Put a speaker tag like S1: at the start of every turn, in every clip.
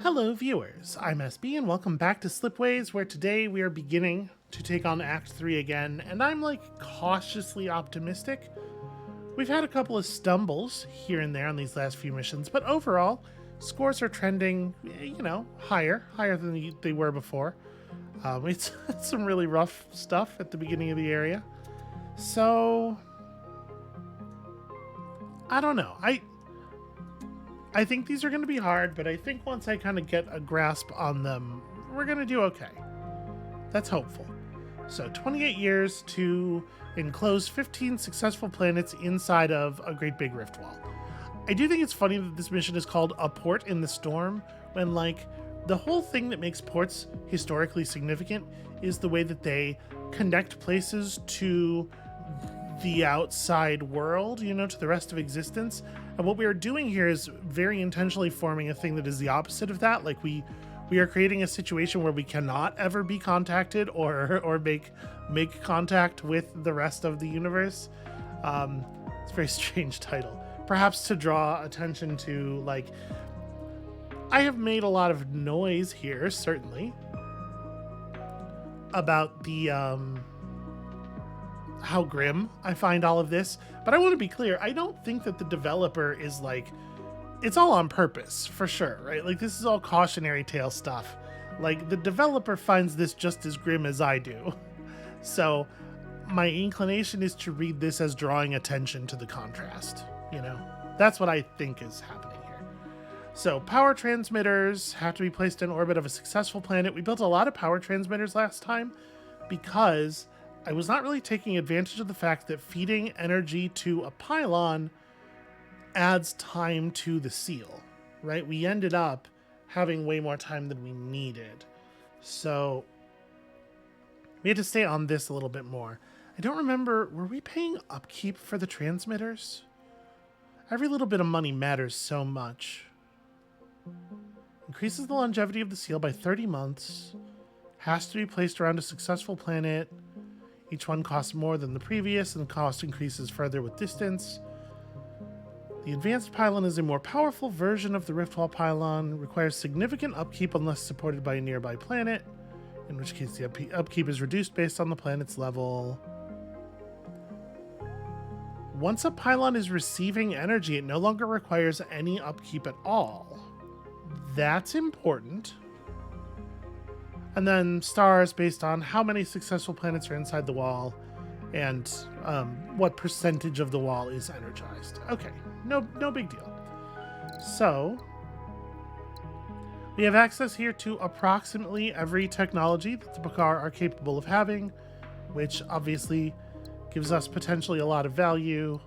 S1: Hello viewers, I'm SB and welcome back to Slipways, where today we are beginning to take on Act 3 again, and I'm cautiously optimistic. We've had a couple of stumbles here and there on these last few missions, but overall, scores are trending, higher than they were before. It's some really rough stuff at the beginning of the area. So, I don't know. I think these are going to be hard, but I think once I kind of get a grasp on them, we're going to do okay. That's hopeful. So 28 years to enclose 15 successful planets inside of a great big rift wall. I do think it's funny that this mission is called A Port in the Storm, when the whole thing that makes ports historically significant is the way that they connect places to the outside world, to the rest of existence. And what we are doing here is very intentionally forming a thing that is the opposite of that. We are creating a situation where we cannot ever be contacted or make contact with the rest of the universe. It's a very strange title. Perhaps to draw attention to, I have made a lot of noise here, certainly, about the, how grim I find all of this, but I want to be clear, I don't think that the developer is it's all on purpose, for sure, right? This is all cautionary tale stuff. The developer finds this just as grim as I do. So my inclination is to read this as drawing attention to the contrast, That's what I think is happening here. So power transmitters have to be placed in orbit of a successful planet. We built a lot of power transmitters last time because I was not really taking advantage of the fact that feeding energy to a pylon adds time to the seal, right? We ended up having way more time than we needed. So we had to stay on this a little bit more. I don't remember, were we paying upkeep for the transmitters? Every little bit of money matters so much. Increases the longevity of the seal by 30 months. Has to be placed around a successful planet. Each one costs more than the previous, and the cost increases further with distance. The advanced pylon is a more powerful version of the Riftwall pylon, requires significant upkeep unless supported by a nearby planet, in which case the upkeep is reduced based on the planet's level. Once a pylon is receiving energy, it no longer requires any upkeep at all. That's important. And then stars based on how many successful planets are inside the wall and what percentage of the wall is energized. Okay, no big deal. So we have access here to approximately every technology that the Bakar are capable of having, which obviously gives us potentially a lot of value.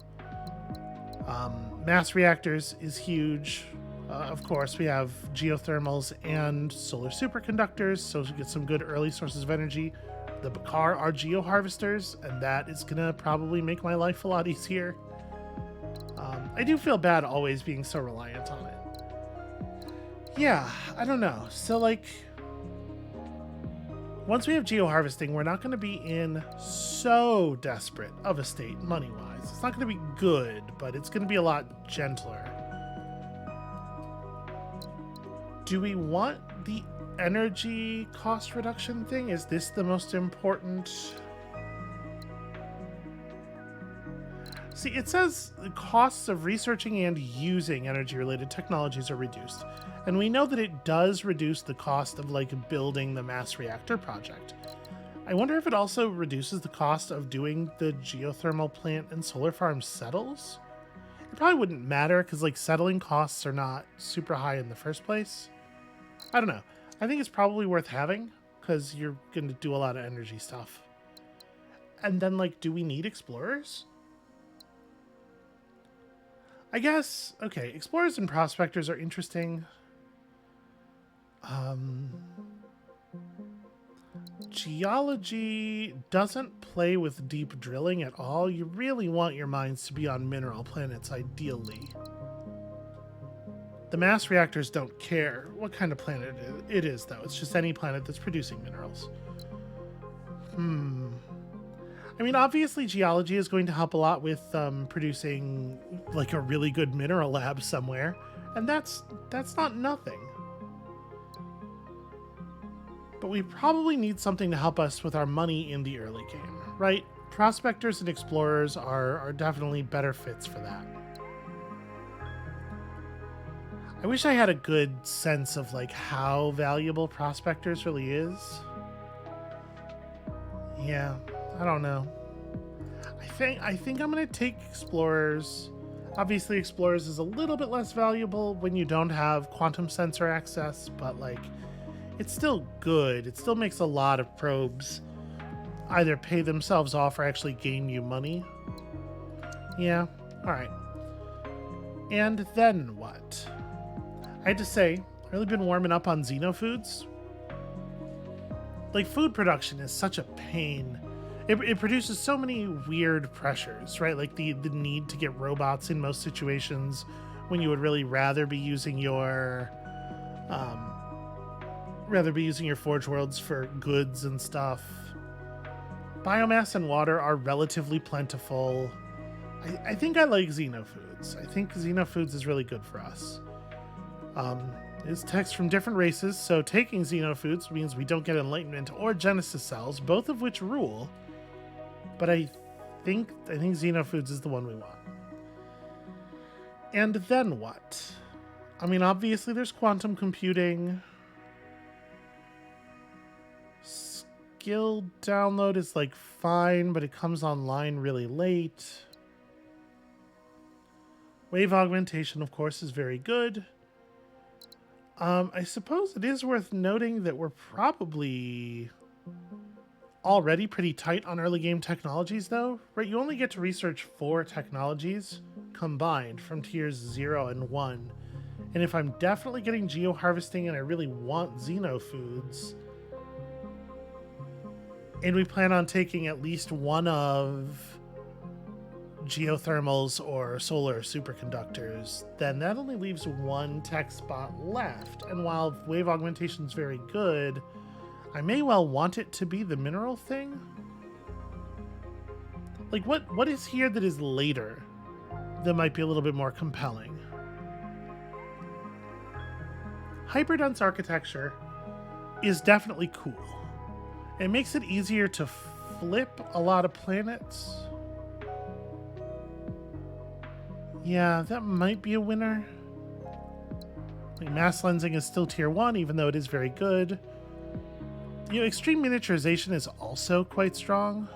S1: Mass reactors is huge. Of course, we have geothermals and solar superconductors, so we get some good early sources of energy. The Bakar are geoharvesters, and that is going to probably make my life a lot easier. I do feel bad always being so reliant on it. Yeah, I don't know. So, once we have geoharvesting, we're not going to be in so desperate of a state money-wise. It's not going to be good, but it's going to be a lot gentler. Do we want the energy cost reduction thing? Is this the most important? See, it says the costs of researching and using energy-related technologies are reduced. And we know that it does reduce the cost of, building the mass reactor project. I wonder if it also reduces the cost of doing the geothermal plant and solar farm settles? It probably wouldn't matter, because, settling costs are not super high in the first place. I don't know. I think it's probably worth having, because you're going to do a lot of energy stuff. And then, do we need explorers? I guess, okay, explorers and prospectors are interesting. Geology doesn't play with deep drilling at all. You really want your mines to be on mineral planets, ideally. The mass reactors don't care what kind of planet it is, though. It's just any planet that's producing minerals. I mean, obviously geology is going to help a lot with producing a really good mineral lab somewhere, and that's not nothing. But we probably need something to help us with our money in the early game, right? Prospectors and explorers are definitely better fits for that. I wish I had a good sense of like how valuable prospectors really is. Yeah, I don't know. I think I'm gonna take explorers. Obviously, explorers is a little bit less valuable when you don't have quantum sensor access, but like it's still good. It still makes a lot of probes either pay themselves off or actually gain you money. Yeah, alright. And then what? I had to say, I've really been warming up on xenofoods. Like, food production is such a pain. It produces so many weird pressures, right? Like the need to get robots in most situations when you would really rather be using your forge worlds for goods and stuff. Biomass and water are relatively plentiful. I think I like xenofoods. I think xenofoods is really good for us. It's text from different races, so taking xenofoods means we don't get enlightenment or genesis cells, both of which rule. But I think xenofoods is the one we want. And then what? I mean, obviously there's quantum computing. Skill download is like fine, but it comes online really late. Wave augmentation, of course, is very good. I suppose it is worth noting that we're probably already pretty tight on early game technologies, though, right? You only get to research 4 technologies combined from tiers 0 and 1. And if I'm definitely getting geo-harvesting and I really want xenofoods, and we plan on taking at least one of geothermals or solar superconductors, then that only leaves 1 tech spot left. And while wave augmentation is very good, I may well want it to be the mineral thing. Like, what is here that is later that might be a little bit more compelling? Hyperdense architecture is definitely cool. It makes it easier to flip a lot of planets. Yeah, that might be a winner. Like, mass lensing is still tier 1, even though it is very good. You know, extreme miniaturization is also quite strong.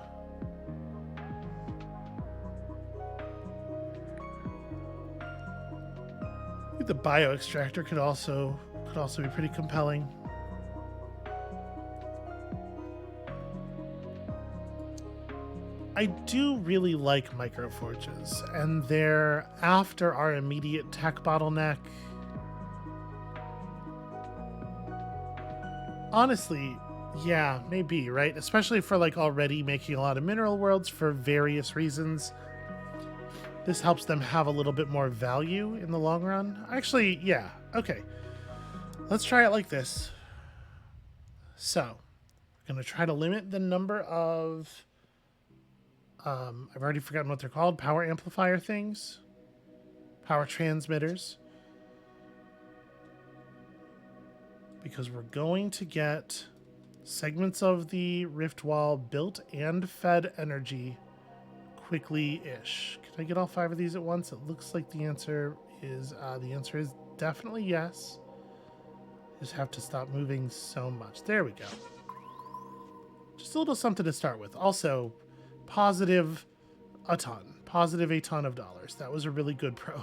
S1: I think the bioextractor could also be pretty compelling. I do really like microforges, and they're after our immediate tech bottleneck. Honestly, yeah, maybe, right? Especially for like already making a lot of mineral worlds for various reasons. This helps them have a little bit more value in the long run. Actually, yeah, okay. Let's try it like this. So, we're going to try to limit the number of I've already forgotten what they're called. Power amplifier things. Power transmitters. Because we're going to get segments of the rift wall built and fed energy quickly-ish. Can I get all 5 of these at once? It looks like the answer is definitely yes. Just have to stop moving so much. There we go. Just a little something to start with. Also, positive a ton of dollars. That was a really good probe.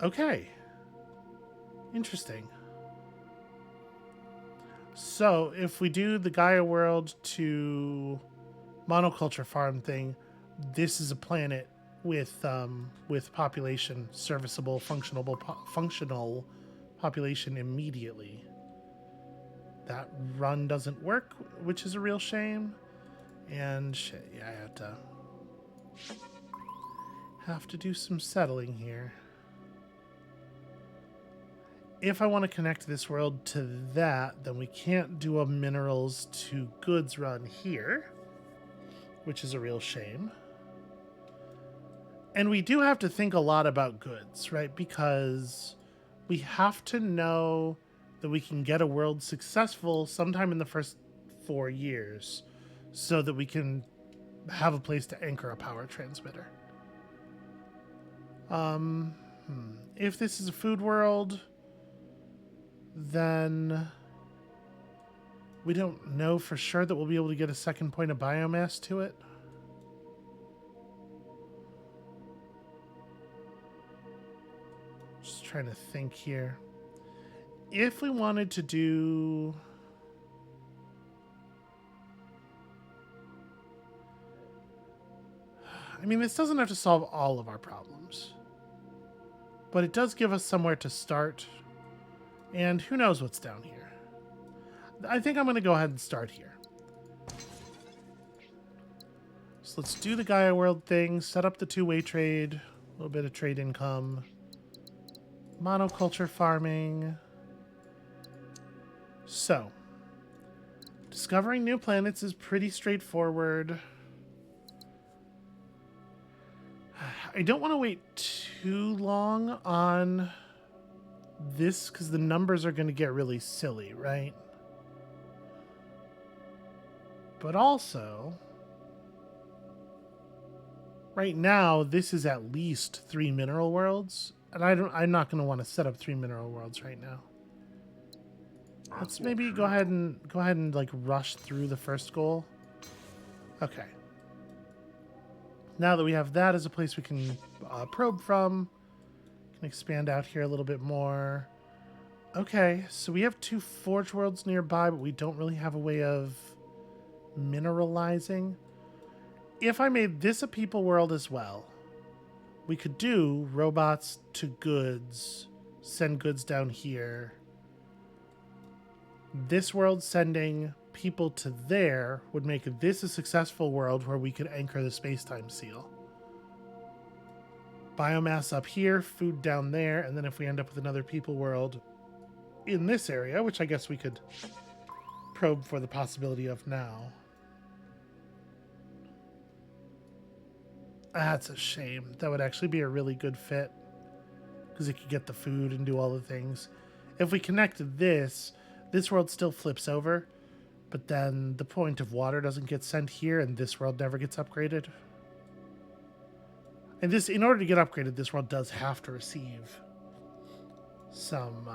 S1: Okay. Interesting. So if we do the Gaia world to monoculture farm thing, this is a planet with population, serviceable, functional population immediately. That run doesn't work, which is a real shame. And shit, yeah, I have to do some settling here. If I want to connect this world to that, then we can't do a minerals to goods run here, which is a real shame. And we do have to think a lot about goods, right? Because we have to know that we can get a world successful sometime in the first 4 years so that we can have a place to anchor a power transmitter. If this is a food world, then we don't know for sure that we'll be able to get a second point of biomass to it. Just trying to think here. If we wanted to do... I mean, this doesn't have to solve all of our problems, but it does give us somewhere to start, and who knows what's down here. I think I'm going to go ahead and start here. So let's do the Gaia World thing, set up the two-way trade, a little bit of trade income, monoculture farming. So, discovering new planets is pretty straightforward. I don't want to wait too long on this because the numbers are going to get really silly, right? But also, right now, this is at least 3 mineral worlds, and I'm not going to want to set up 3 mineral worlds right now. Let's maybe go ahead and like rush through the first goal. Okay. Now that we have that as a place we can probe from, can expand out here a little bit more. Okay, so we have 2 forge worlds nearby, but we don't really have a way of mineralizing. If I made this a people world as well, we could do robots to goods, send goods down here. This world sending people to there would make this a successful world where we could anchor the space-time seal. Biomass up here, food down there, and then if we end up with another people world in this area, which I guess we could probe for the possibility of now. That's a shame. That would actually be a really good fit because it could get the food and do all the things. If we connect this world still flips over, but then the point of water doesn't get sent here and this world never gets upgraded. And this, in order to get upgraded, this world does have to receive some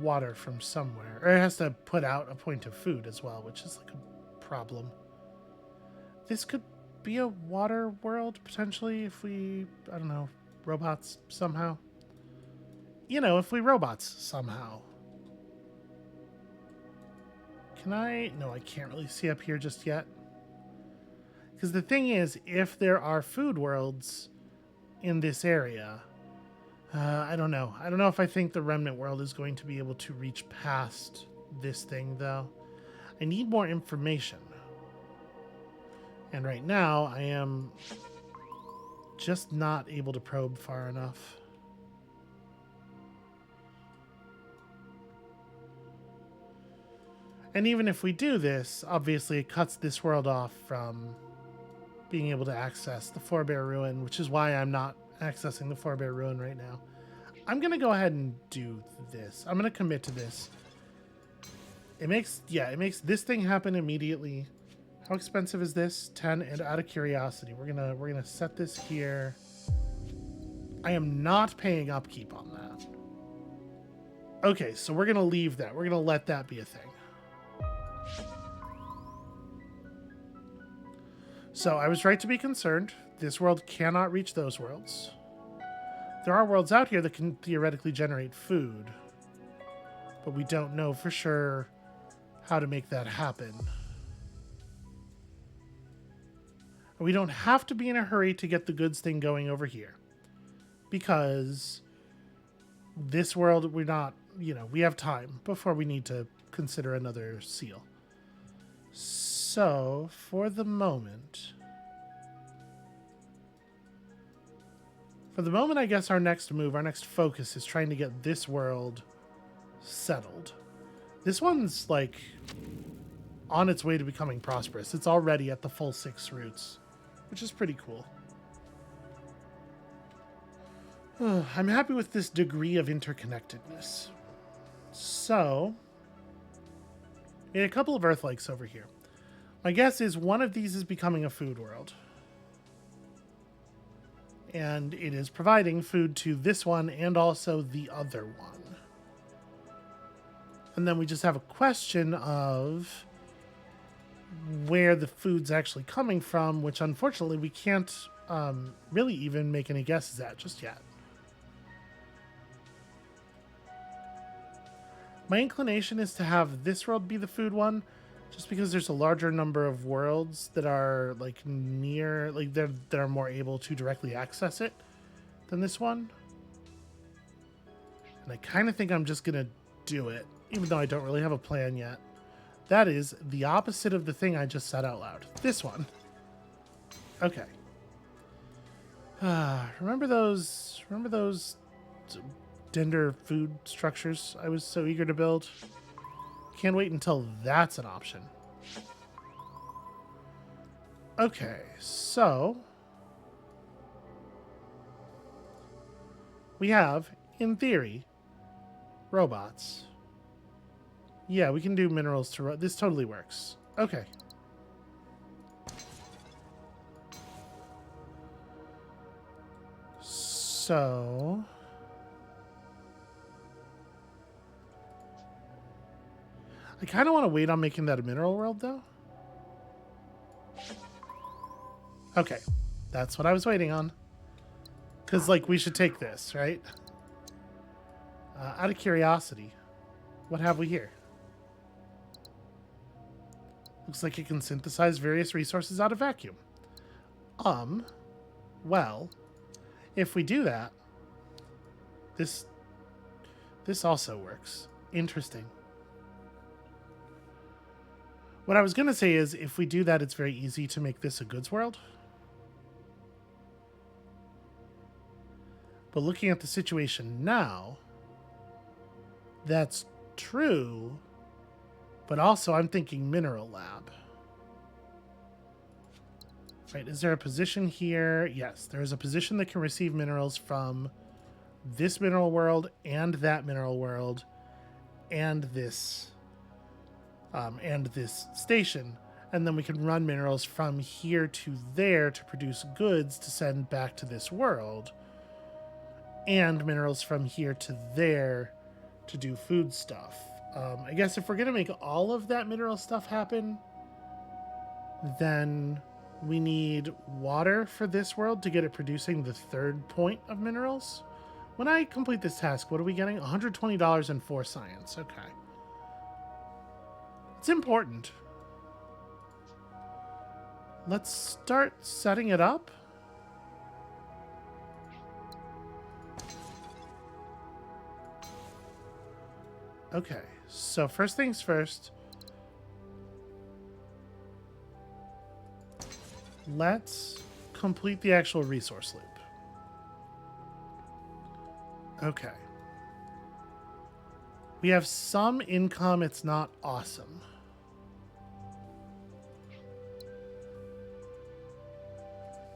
S1: water from somewhere. Or it has to put out a point of food as well, which is like a problem. This could be a water world, potentially, if we, I don't know, robots somehow. You know, if we robots somehow. Can I? No, I can't really see up here just yet. Because the thing is, if there are food worlds in this area, I don't know. I don't know if I think the remnant world is going to be able to reach past this thing, though. I need more information. And right now, I am just not able to probe far enough. And even if we do this, obviously it cuts this world off from being able to access the Forebear Ruin, which is why I'm not accessing the Forebear Ruin right now. I'm going to go ahead and do this. I'm going to commit to this. It makes this thing happen immediately. How expensive is this? 10, and out of curiosity, we're going to set this here. I am not paying upkeep on that. Okay, so we're going to leave that. We're going to let that be a thing. So I was right to be concerned. This world cannot reach those worlds. There are worlds out here that can theoretically generate food, but we don't know for sure how to make that happen. We don't have to be in a hurry to get the goods thing going over here, because this world, we're not, we have time before we need to consider another seal. So, for the moment, I guess our next move, our next focus is trying to get this world settled. This one's, like, on its way to becoming prosperous. It's already at the full 6 roots, which is pretty cool. I'm happy with this degree of interconnectedness. So, we had a couple of Earth lakes over here. My guess is one of these is becoming a food world. And it is providing food to this one and also the other one. And then we just have a question of where the food's actually coming from, which unfortunately we can't really even make any guesses at just yet. My inclination is to have this world be the food one, just because there's a larger number of worlds that are like near, like that are more able to directly access it than this one. And I kind of think I'm just going to do it, even though I don't really have a plan yet. That is the opposite of the thing I just said out loud. This one. Okay. Remember those Dender food structures I was so eager to build? Can't wait until that's an option. Okay, so we have, in theory, robots. Yeah, we can do minerals to... This totally works. Okay. So... I kind of want to wait on making that a mineral world, though. Okay. That's what I was waiting on. Because, like, we should take this, right? Out of curiosity, what have we here? Looks like it can synthesize various resources out of vacuum. Well, if we do that, this also works. Interesting. What I was going to say is, if we do that, it's very easy to make this a goods world. But looking at the situation now, that's true, but also I'm thinking mineral lab. Right, is there a position here? Yes, there is a position that can receive minerals from this mineral world and that mineral world and this station. And then we can run minerals from here to there to produce goods to send back to this world. And minerals from here to there to do food stuff. I guess if we're going to make all of that mineral stuff happen, then we need water for this world to get it producing the third point of minerals. When I complete this task, what are we getting? $120 and 4 science. Okay. It's important. Let's start setting it up. Okay, so first things first. Let's complete the actual resource loop. Okay. We have some income. It's not awesome.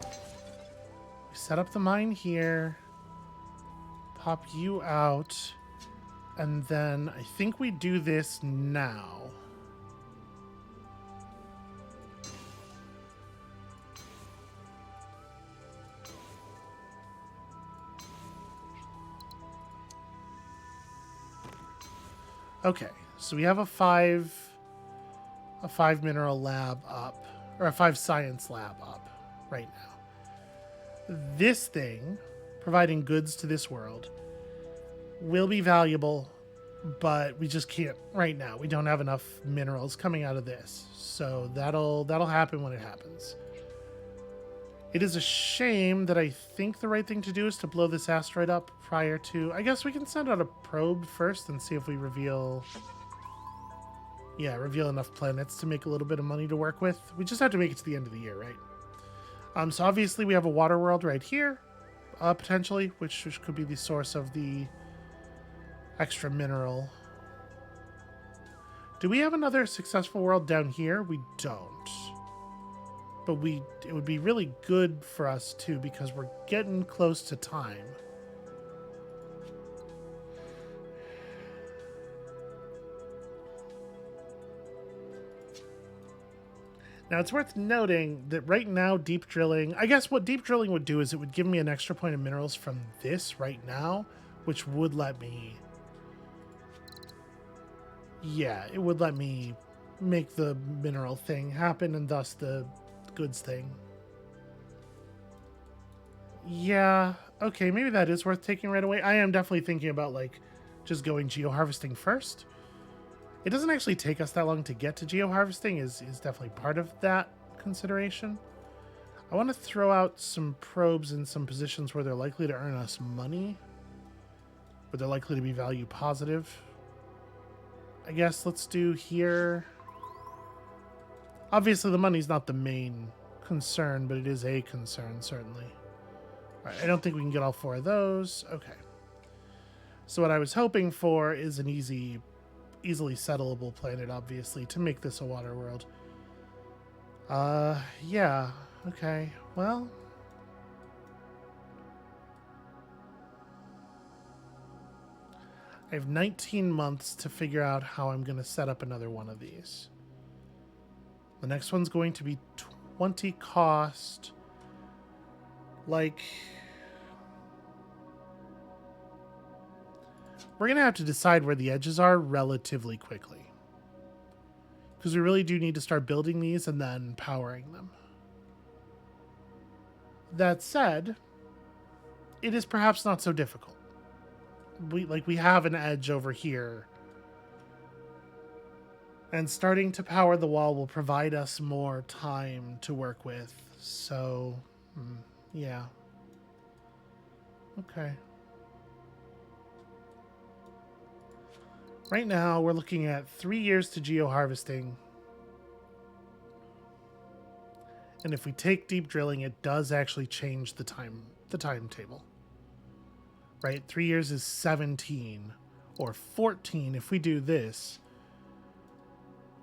S1: We set up the mine here. Pop you out. And then I think we do this now. Okay, so we have a 5 mineral lab up, or a 5 science lab up right now. This thing, providing goods to this world, will be valuable, but we just can't right now. We don't have enough minerals coming out of this, so that'll happen when it happens. It is a shame that I think the right thing to do is to blow this asteroid up prior to... I guess we can send out a probe first and see if we reveal enough planets to make a little bit of money to work with. We just have to make it to the end of the year, right? So obviously we have a water world right here, potentially, which could be the source of the extra mineral. Do we have another successful world down here? We don't. But it would be really good for us too, because we're getting close to time. Now, it's worth noting that right now, deep drilling... I guess what deep drilling would do is it would give me an extra point of minerals from this right now, which would let me... Yeah, it would let me make the mineral thing happen and thus the goods thing. Yeah, okay, maybe that is worth taking right away. I am definitely thinking about, like, just going geo-harvesting first. It doesn't actually take us that long to get to geo-harvesting, is definitely part of that consideration. I want to throw out some probes in some positions where they're likely to earn us money, where they're likely to be value positive. I guess let's do here. Obviously, the money's not the main concern, but it is a concern, certainly. All right, I don't think we can get all 4 of those. Okay. So what I was hoping for is an easily settlable planet, obviously, to make this a water world. Yeah. Okay. Well, I have 19 months to figure out how I'm going to set up another one of these. The next one's going to be 20 cost. Like, we're going to have to decide where the edges are relatively quickly, because we really do need to start building these and then powering them. That said, it is perhaps not so difficult. We have an edge over here, and starting to power the wall will provide us more time to work with. So, yeah. Okay. Right now, we're looking at 3 years to geo-harvesting. And if we take deep drilling, it does actually change the timetable. Right? 3 years is 17, or 14 if we do this.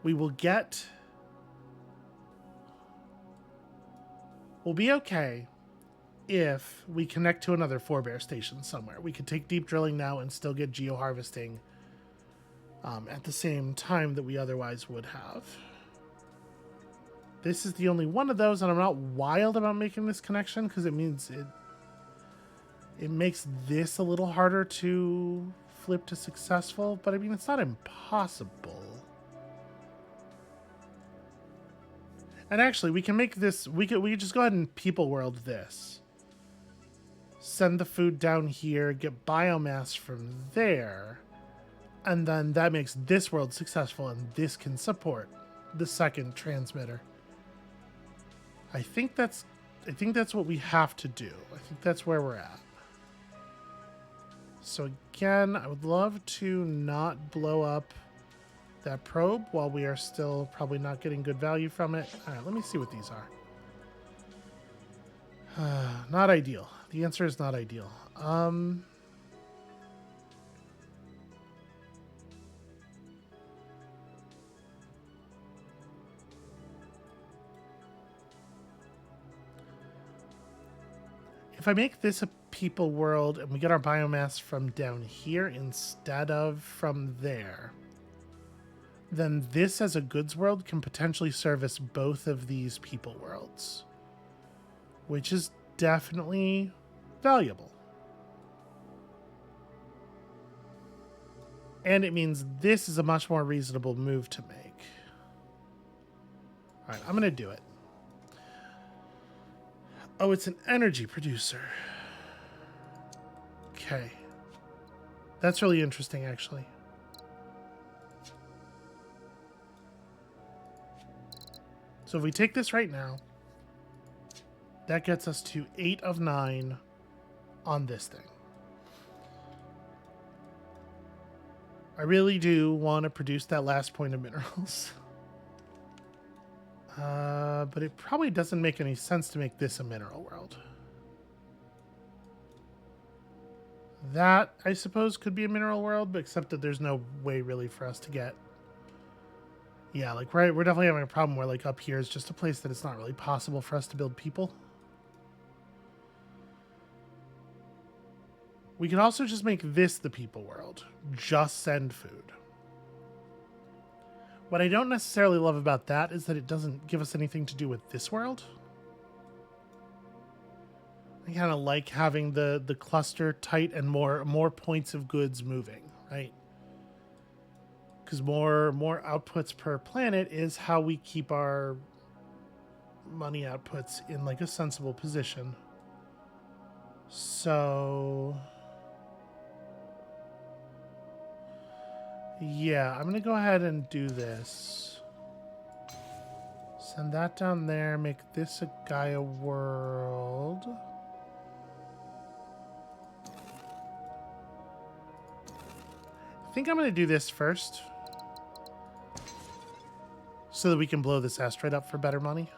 S1: We will get... We'll be okay if we connect to another forebear station somewhere. We could take deep drilling now and still get geo-harvesting at the same time that we otherwise would have. This is the only one of those, and I'm not wild about making this connection because it means it makes this a little harder to flip to successful, but I mean, it's not impossible. And actually, we can make this, we could just go ahead and people world this. Send the food down here, get biomass from there, and then that makes this world successful, and this can support the second transmitter. I think that's what we have to do. I think that's where we're at. So again, I would love to not blow up that probe while we are still probably not getting good value from it. All right, let me see what these are. Not ideal. The answer is not ideal. If I make this a people world and we get our biomass from down here instead of from there, then this as a goods world can potentially service both of these people worlds, which is definitely valuable. And it means this is a much more reasonable move to make. All right, I'm going to do it. Oh, it's an energy producer. Okay. That's really interesting, actually. So if we take this right now, that gets us to 8 of 9 on this thing. I really do want to produce that last point of minerals. But it probably doesn't make any sense to make this a mineral world. That, I suppose, could be a mineral world, but except that there's no way really for us to get... Yeah, like, right, we're definitely having a problem where, like, up here is just a place that it's not really possible for us to build people. We could also just make this the people world. Just send food. What I don't necessarily love about that is that it doesn't give us anything to do with this world. I kind of like having the cluster tight and more points of goods moving, right? Because more outputs per planet is how we keep our money outputs in like a sensible position. So yeah, I'm gonna go ahead and do this. Send that down there, make this a Gaia world. I think I'm gonna do this first, so that we can blow this asteroid up for better money.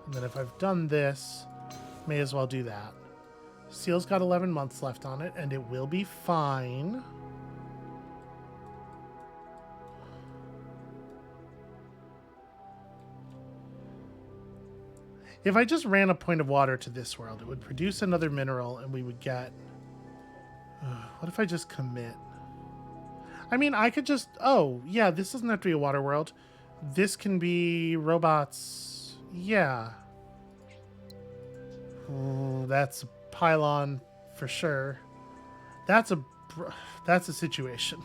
S1: And then if I've done this, may as well do that. Seal's got 11 months left on it, and it will be fine. If I just ran a point of water to this world, it would produce another mineral, and we would get... what if I just commit? I mean, I could just... Oh, yeah, this doesn't have to be a water world. This can be robots. Yeah. Ooh, that's a pylon for sure. That's a situation.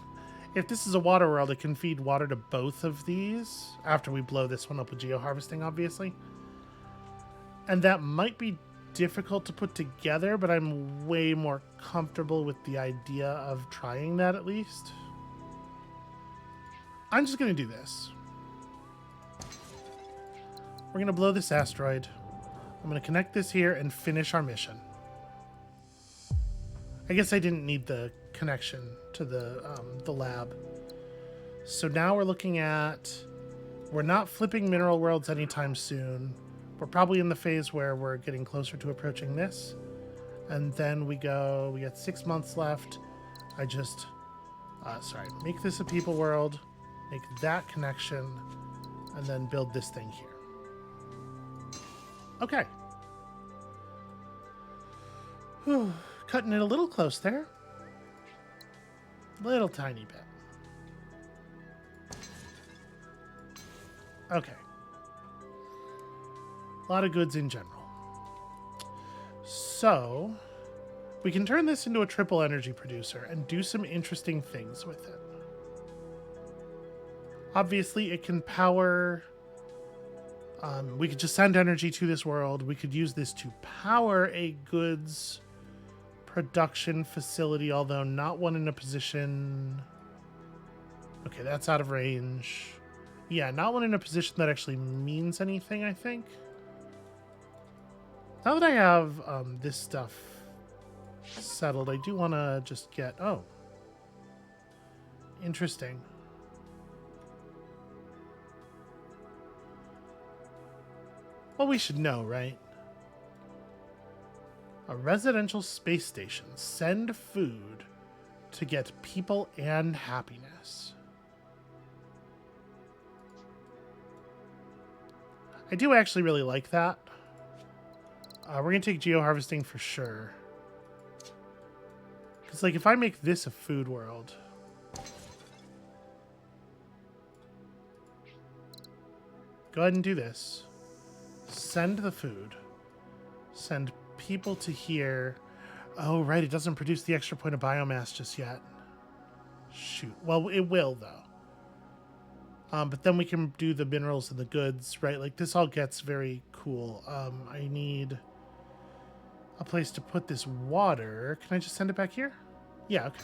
S1: If this is a water world, it can feed water to both of these after we blow this one up with geoharvesting, obviously. And that might be difficult to put together, but I'm way more comfortable with the idea of trying that at least. I'm just going to do this. We're going to blow this asteroid. I'm going to connect this here and finish our mission. I guess I didn't need the connection to the lab. So now we're looking at... We're not flipping mineral worlds anytime soon. We're probably in the phase where we're getting closer to approaching this. And then we got 6 months left. I just... make this a people world. Make that connection. And then build this thing here. Okay. Whew. Cutting it a little close there. Little tiny bit. Okay. A lot of goods in general. So, we can turn this into a triple energy producer and do some interesting things with it. Obviously, it can power... we could just send energy to this world. We could use this to power a goods production facility, although not one in a position... Okay, that's out of range. Yeah, not one in a position that actually means anything, I think. Now that I have this stuff settled, I do want to just get... Oh. Interesting. Well, we should know, right? A residential space station. Send food to get people and happiness. I do actually really like that. We're going to take geoharvesting for sure. Because, like, if I make this a food world... Go ahead and do this. Send the food. Send people to here. Oh, right. It doesn't produce the extra point of biomass just yet. Shoot. Well, it will, though. But then we can do the minerals and the goods, right? Like, this all gets very cool. I need a place to put this water. Can I just send it back here? Yeah, okay.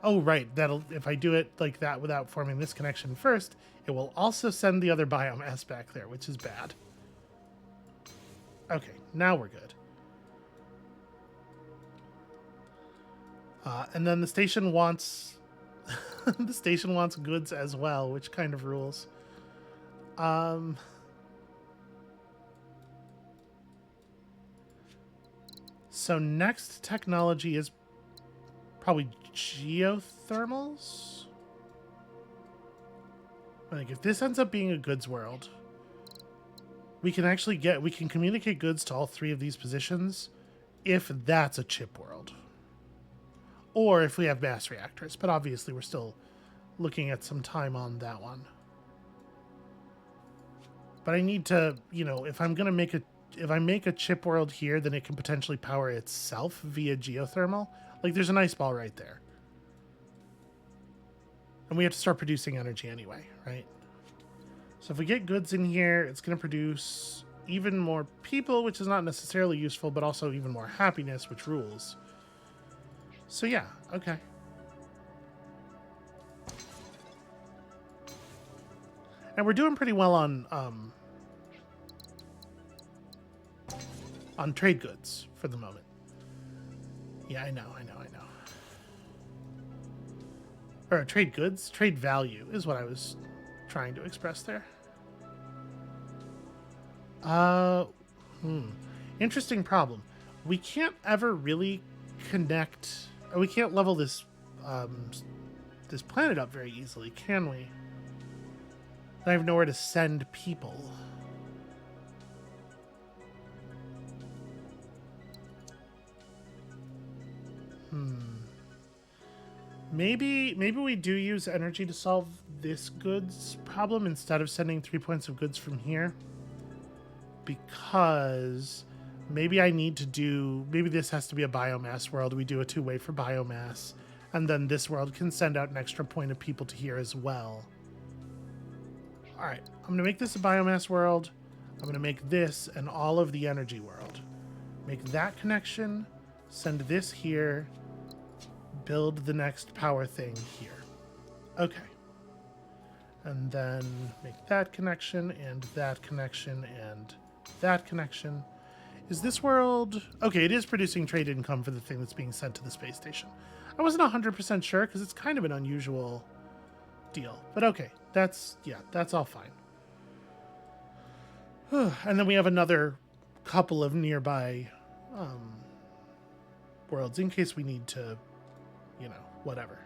S1: Oh, right. That'll, if I do it like that without forming this connection first, it will also send the other biomass back there, which is bad. Okay, now we're good. And then the station wants... the station wants goods as well, which kind of rules. So next technology is probably geothermals. Like, if this ends up being a goods world, we can actually we can communicate goods to all three of these positions if that's a chip world. Or if we have mass reactors, but obviously we're still looking at some time on that one. But I need to, you know, if I make a chip world here, then it can potentially power itself via geothermal. Like, there's an ice ball right there. And we have to start producing energy anyway, right? So if we get goods in here, it's going to produce even more people, which is not necessarily useful, but also even more happiness, which rules. So yeah, okay. And we're doing pretty well on trade goods for the moment. Yeah, I know. Or trade goods? Trade value is what I was trying to express there. Interesting problem. We can't ever really connect, or we can't level this this planet up very easily, can we? I have nowhere to send people. Maybe we do use energy to solve this goods problem instead of sending 3 points of goods from here. Because maybe I need to do... Maybe this has to be a biomass world. We do a two-way for biomass. And then this world can send out an extra point of people to here as well. Alright, I'm going to make this a biomass world. I'm going to make this an all of the energy world. Make that connection. Send this here. Build the next power thing here. Okay. And then make that connection and that connection and that connection. Is this world... Okay, it is producing trade income for the thing that's being sent to the space station. I wasn't 100% sure because it's kind of an unusual deal. But okay, that's all fine. And then we have another couple of nearby worlds in case we need to, you know, whatever.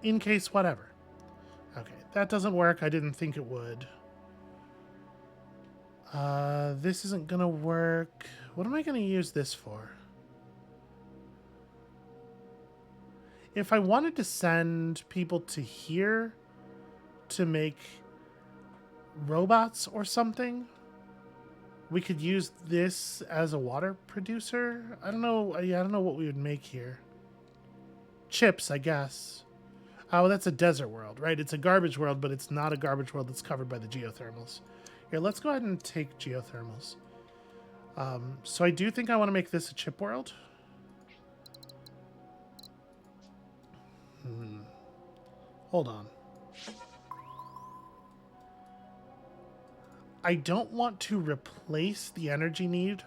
S1: In case whatever. Okay, that doesn't work. I didn't think it would. This isn't gonna work. What am I gonna use this for? If I wanted to send people to here to make robots or something, we could use this as a water producer. I don't know. I don't know what we would make here. Chips, I guess. Oh, that's a desert world, right? It's a garbage world, but it's not a garbage world that's covered by the geothermals. Here, let's go ahead and take geothermals. So I do think I want to make this a chip world. Hold on. I don't want to replace the energy need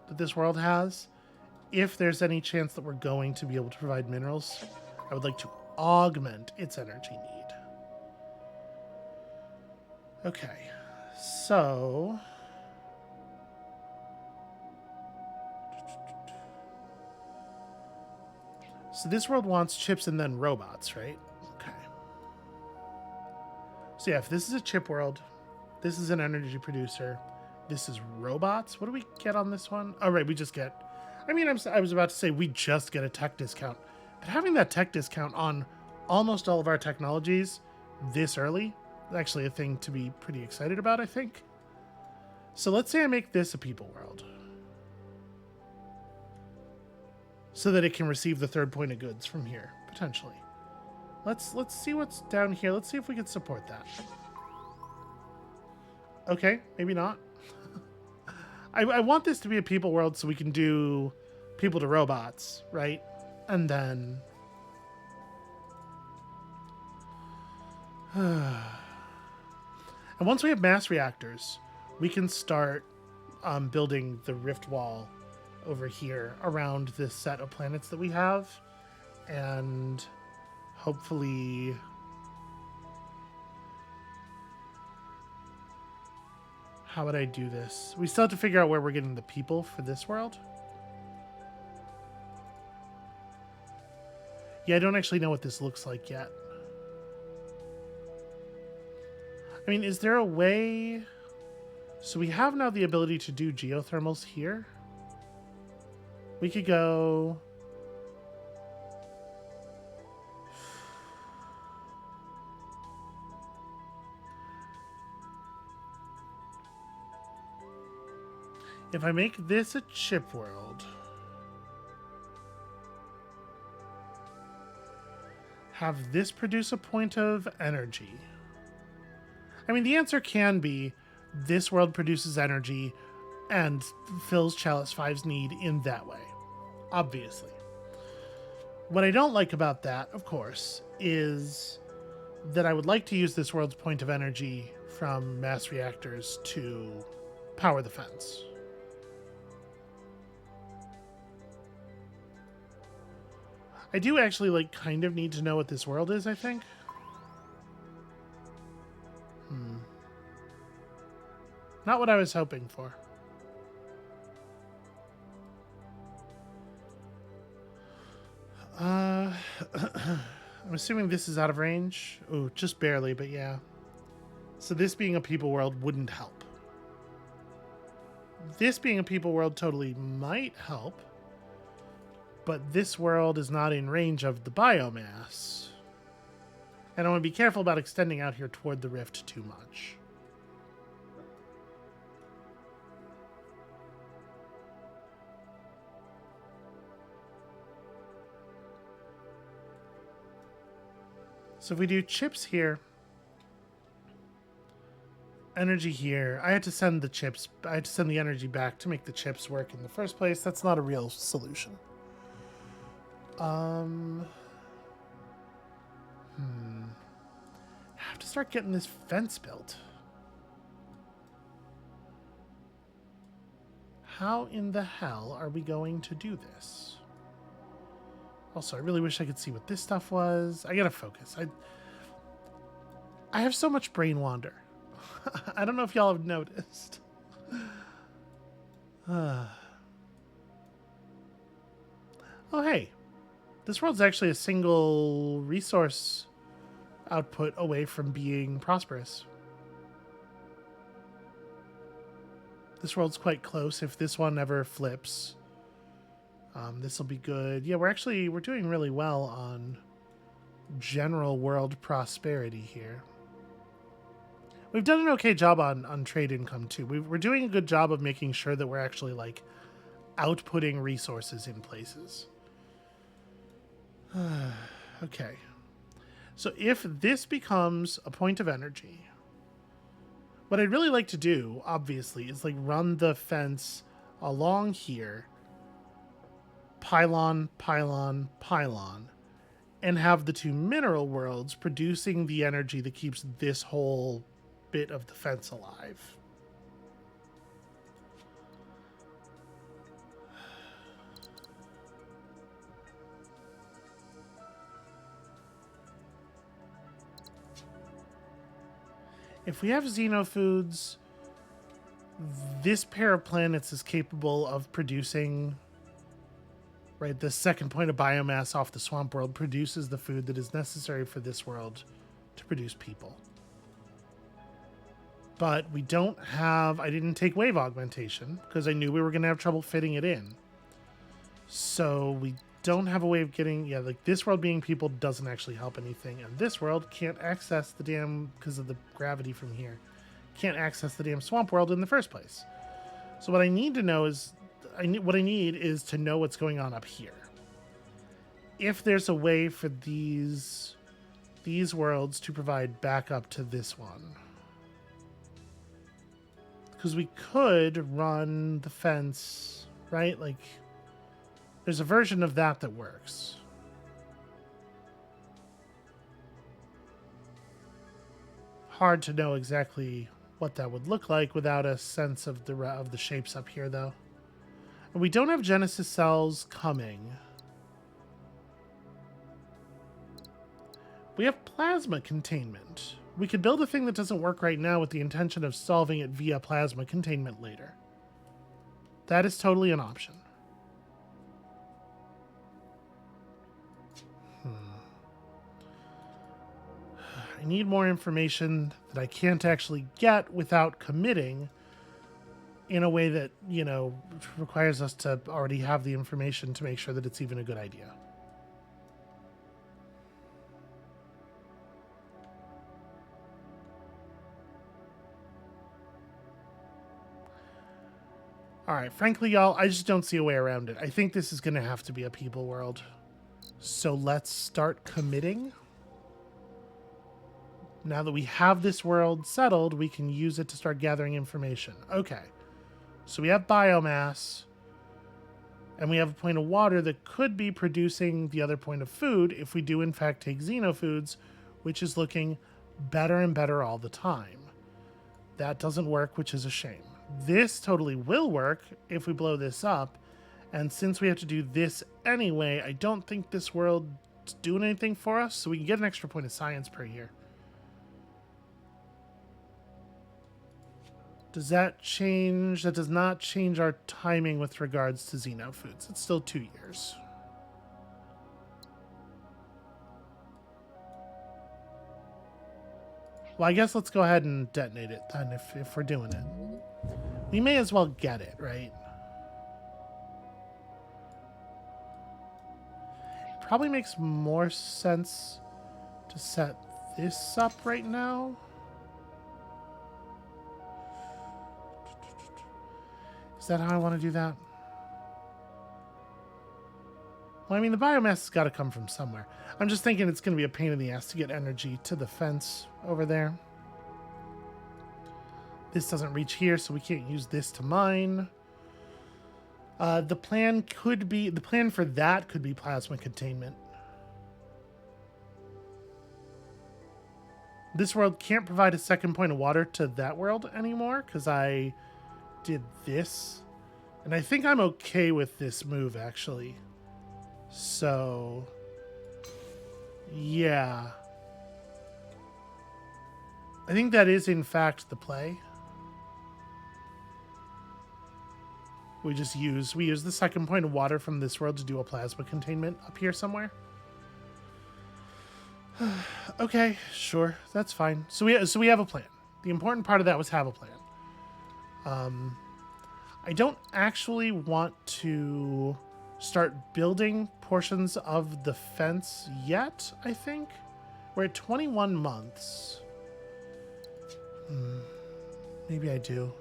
S1: that this world has. If there's any chance that we're going to be able to provide minerals, I would like to augment its energy need. Okay, so... So this world wants chips and then robots, right? Okay. So yeah, if this is a chip world, this is an energy producer, this is robots. What do we get on this one? Oh, right, we just get... I mean, I was about to say we just get a tech discount. But having that tech discount on almost all of our technologies this early is actually a thing to be pretty excited about, I think. So let's say I make this a people world. So that it can receive the third point of goods from here, potentially. Let's see what's down here. Let's see if we can support that. Okay, maybe not. I want this to be a people world so we can do people to robots, right? And then... and once we have mass reactors, we can start building the rift wall over here around this set of planets that we have. And hopefully... How would I do this? We still have to figure out where we're getting the people for this world. Yeah, I don't actually know what this looks like yet. I mean, is there a way... So we have now the ability to do geothermals here. We could go... If I make this a chip world, have this produce a point of energy. I mean, the answer can be this world produces energy and fills Chalice 5's need in that way, obviously. What I don't like about that, of course, is that I would like to use this world's point of energy from mass reactors to power the fence. I do actually, like, kind of need to know what this world is, I think. Not what I was hoping for. I'm assuming this is out of range. Oh, just barely, but yeah. So this being a people world wouldn't help. This being a people world totally might help, but this world is not in range of the biomass. And I want to be careful about extending out here toward the rift too much. So if we do chips here, energy here, I had to send the energy back to make the chips work in the first place. That's not a real solution. I have to start getting this fence built. How in the hell are we going to do this? Also, I really wish I could see what this stuff was. I gotta focus. I have so much brain wander. I don't know if y'all have noticed. Oh, hey. This world's actually a single resource output away from being prosperous. This world's quite close. If this one ever flips, this will be good. Yeah, we're doing really well on general world prosperity here. We've done an okay job on trade income too. We're doing a good job of making sure that we're actually like outputting resources in places. Okay. So if this becomes a point of energy, what I'd really like to do, obviously, is like run the fence along here, pylon, pylon, pylon, and have the two mineral worlds producing the energy that keeps this whole bit of the fence alive. If we have xenofoods, this pair of planets is capable of producing, right, the second point of biomass off the swamp world produces the food that is necessary for this world to produce people. But we don't have, I didn't take wave augmentation because I knew we were going to have trouble fitting it in. So we don't have a way of getting, yeah, like this world being people doesn't actually help anything. And this world can't access the damn, because of the gravity from here, can't access the damn swamp world in the first place. So what I need to know is, what I need is to know what's going on up here. If there's a way for these worlds to provide backup to this one. Because we could run the fence, right? Like, there's a version of that that works. Hard to know exactly what that would look like without a sense of the shapes up here, though. And we don't have Genesis cells coming. We have plasma containment. We could build a thing that doesn't work right now with the intention of solving it via plasma containment later. That is totally an option. I need more information that I can't actually get without committing in a way that, you know, requires us to already have the information to make sure that it's even a good idea. All right, frankly, y'all, I just don't see a way around it. I think this is going to have to be a people world. So let's start committing. Now that we have this world settled, we can use it to start gathering information. Okay. So we have biomass, and we have a point of water that could be producing the other point of food if we do, in fact, take xenofoods, which is looking better and better all the time. That doesn't work, which is a shame. This totally will work if we blow this up, and since we have to do this anyway, I don't think this world's doing anything for us, so we can get an extra point of science per year. Does that change? That does not change our timing with regards to xenofoods. It's still 2 years. Well, I guess let's go ahead and detonate it then if we're doing it. We may as well get it, right? It probably makes more sense to set this up right now. Is that how I want to do that? Well, I mean, the biomass has got to come from somewhere. I'm just thinking it's going to be a pain in the ass to get energy to the fence over there. This doesn't reach here, so we can't use this to mine. The plan for that could be plasma containment. This world can't provide a second point of water to that world anymore because I did this. And I think I'm okay with this move, actually. So, yeah. I think that is, in fact, the play. We use the second point of water from this world to do a plasma containment up here somewhere. Okay, sure, that's fine. So we have a plan. The important part of that was have a plan. I don't actually want to start building portions of the fence yet, I think. We're at 21 months. Maybe I do.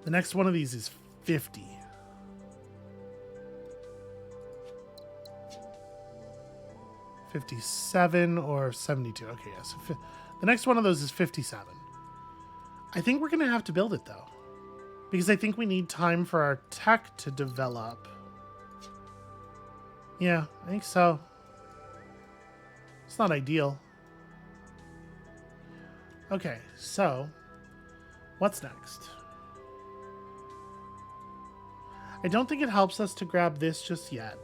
S1: The next one of these is 50. $57 or $72. Okay, yeah. So the next one of those is 57. I think we're going to have to build it, though. Because I think we need time for our tech to develop. Yeah, I think so. It's not ideal. Okay, so what's next? I don't think it helps us to grab this just yet.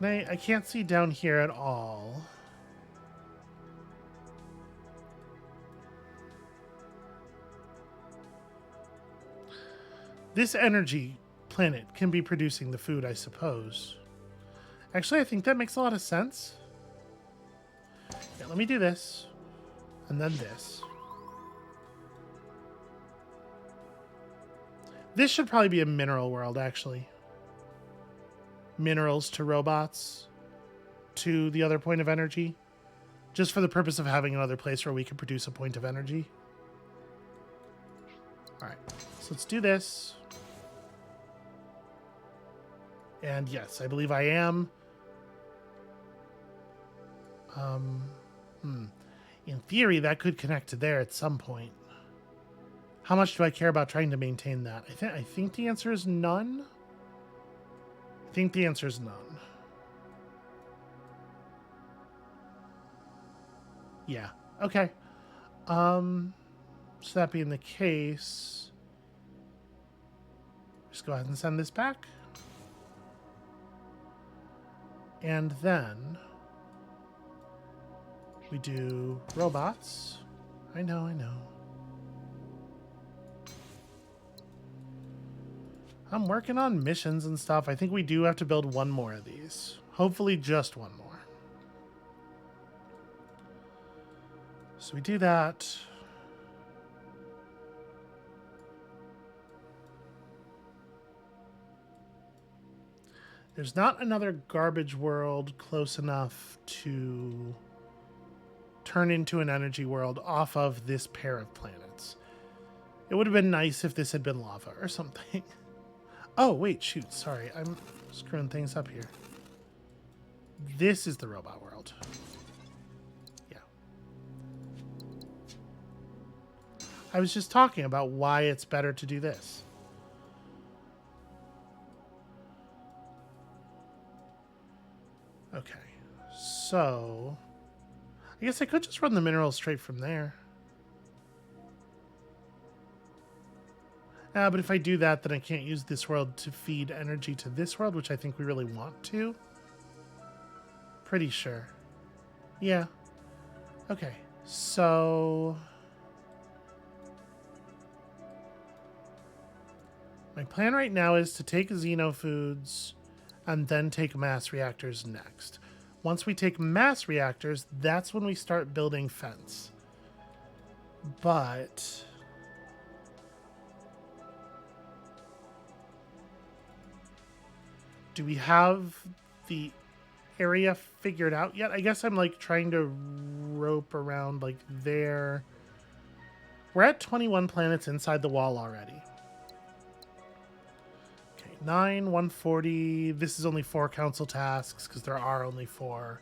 S1: I can't see down here at all. This energy planet can be producing the food, I suppose. Actually, I think that makes a lot of sense. Yeah, let me do this. And then this. This should probably be a mineral world, actually. Minerals to robots to the other point of energy. Just for the purpose of having another place where we can produce a point of energy. Alright, so let's do this. And yes, I believe I am. In theory, that could connect to there at some point. How much do I care about trying to maintain that? I think the answer is none. I think the answer is none. Yeah. Okay. So that being the case, just go ahead and send this back. And then we do robots. I know. I'm working on missions and stuff. I think we do have to build one more of these. Hopefully just one more. So we do that. There's not another garbage world close enough to turn into an energy world off of this pair of planets. It would have been nice if this had been lava or something. Oh, wait, shoot. Sorry, I'm screwing things up here. This is the robot world. Yeah. I was just talking about why it's better to do this. Okay, so I guess I could just run the minerals straight from there. But if I do that, then I can't use this world to feed energy to this world, which I think we really want to. Pretty sure. Yeah. Okay, so my plan right now is to take xenofoods and then take mass reactors next. Once we take mass reactors, that's when we start building fence. But do we have the area figured out yet? I guess I'm like trying to rope around like there. We're at 21 planets inside the wall already. 9, 140. This is only 4 council tasks because there are only 4.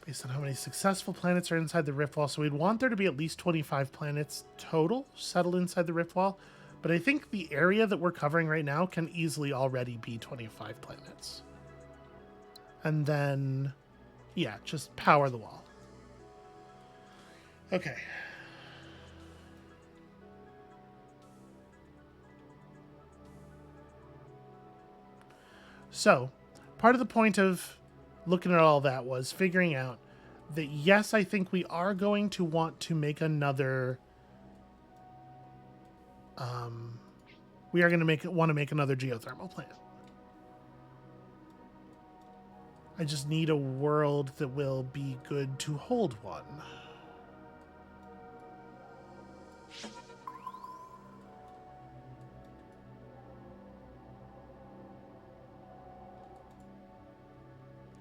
S1: Based on how many successful planets are inside the rift wall. So we'd want there to be at least 25 planets total settled inside the rift wall. But I think the area that we're covering right now can easily already be 25 planets. And then, yeah, just power the wall. Okay. So, part of the point of looking at all that was figuring out that, yes, I think we are going to want to make another... we are going to want to make another geothermal plant. I just need a world that will be good to hold one.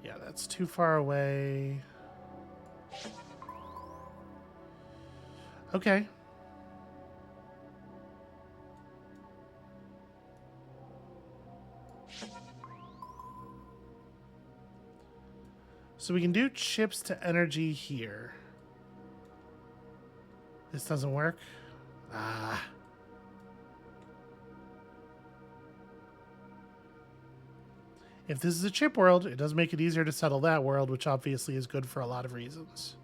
S1: Yeah, that's too far away. Okay. So we can do chips to energy here. This doesn't work. Ah. If this is a chip world, it does make it easier to settle that world, which obviously is good for a lot of reasons.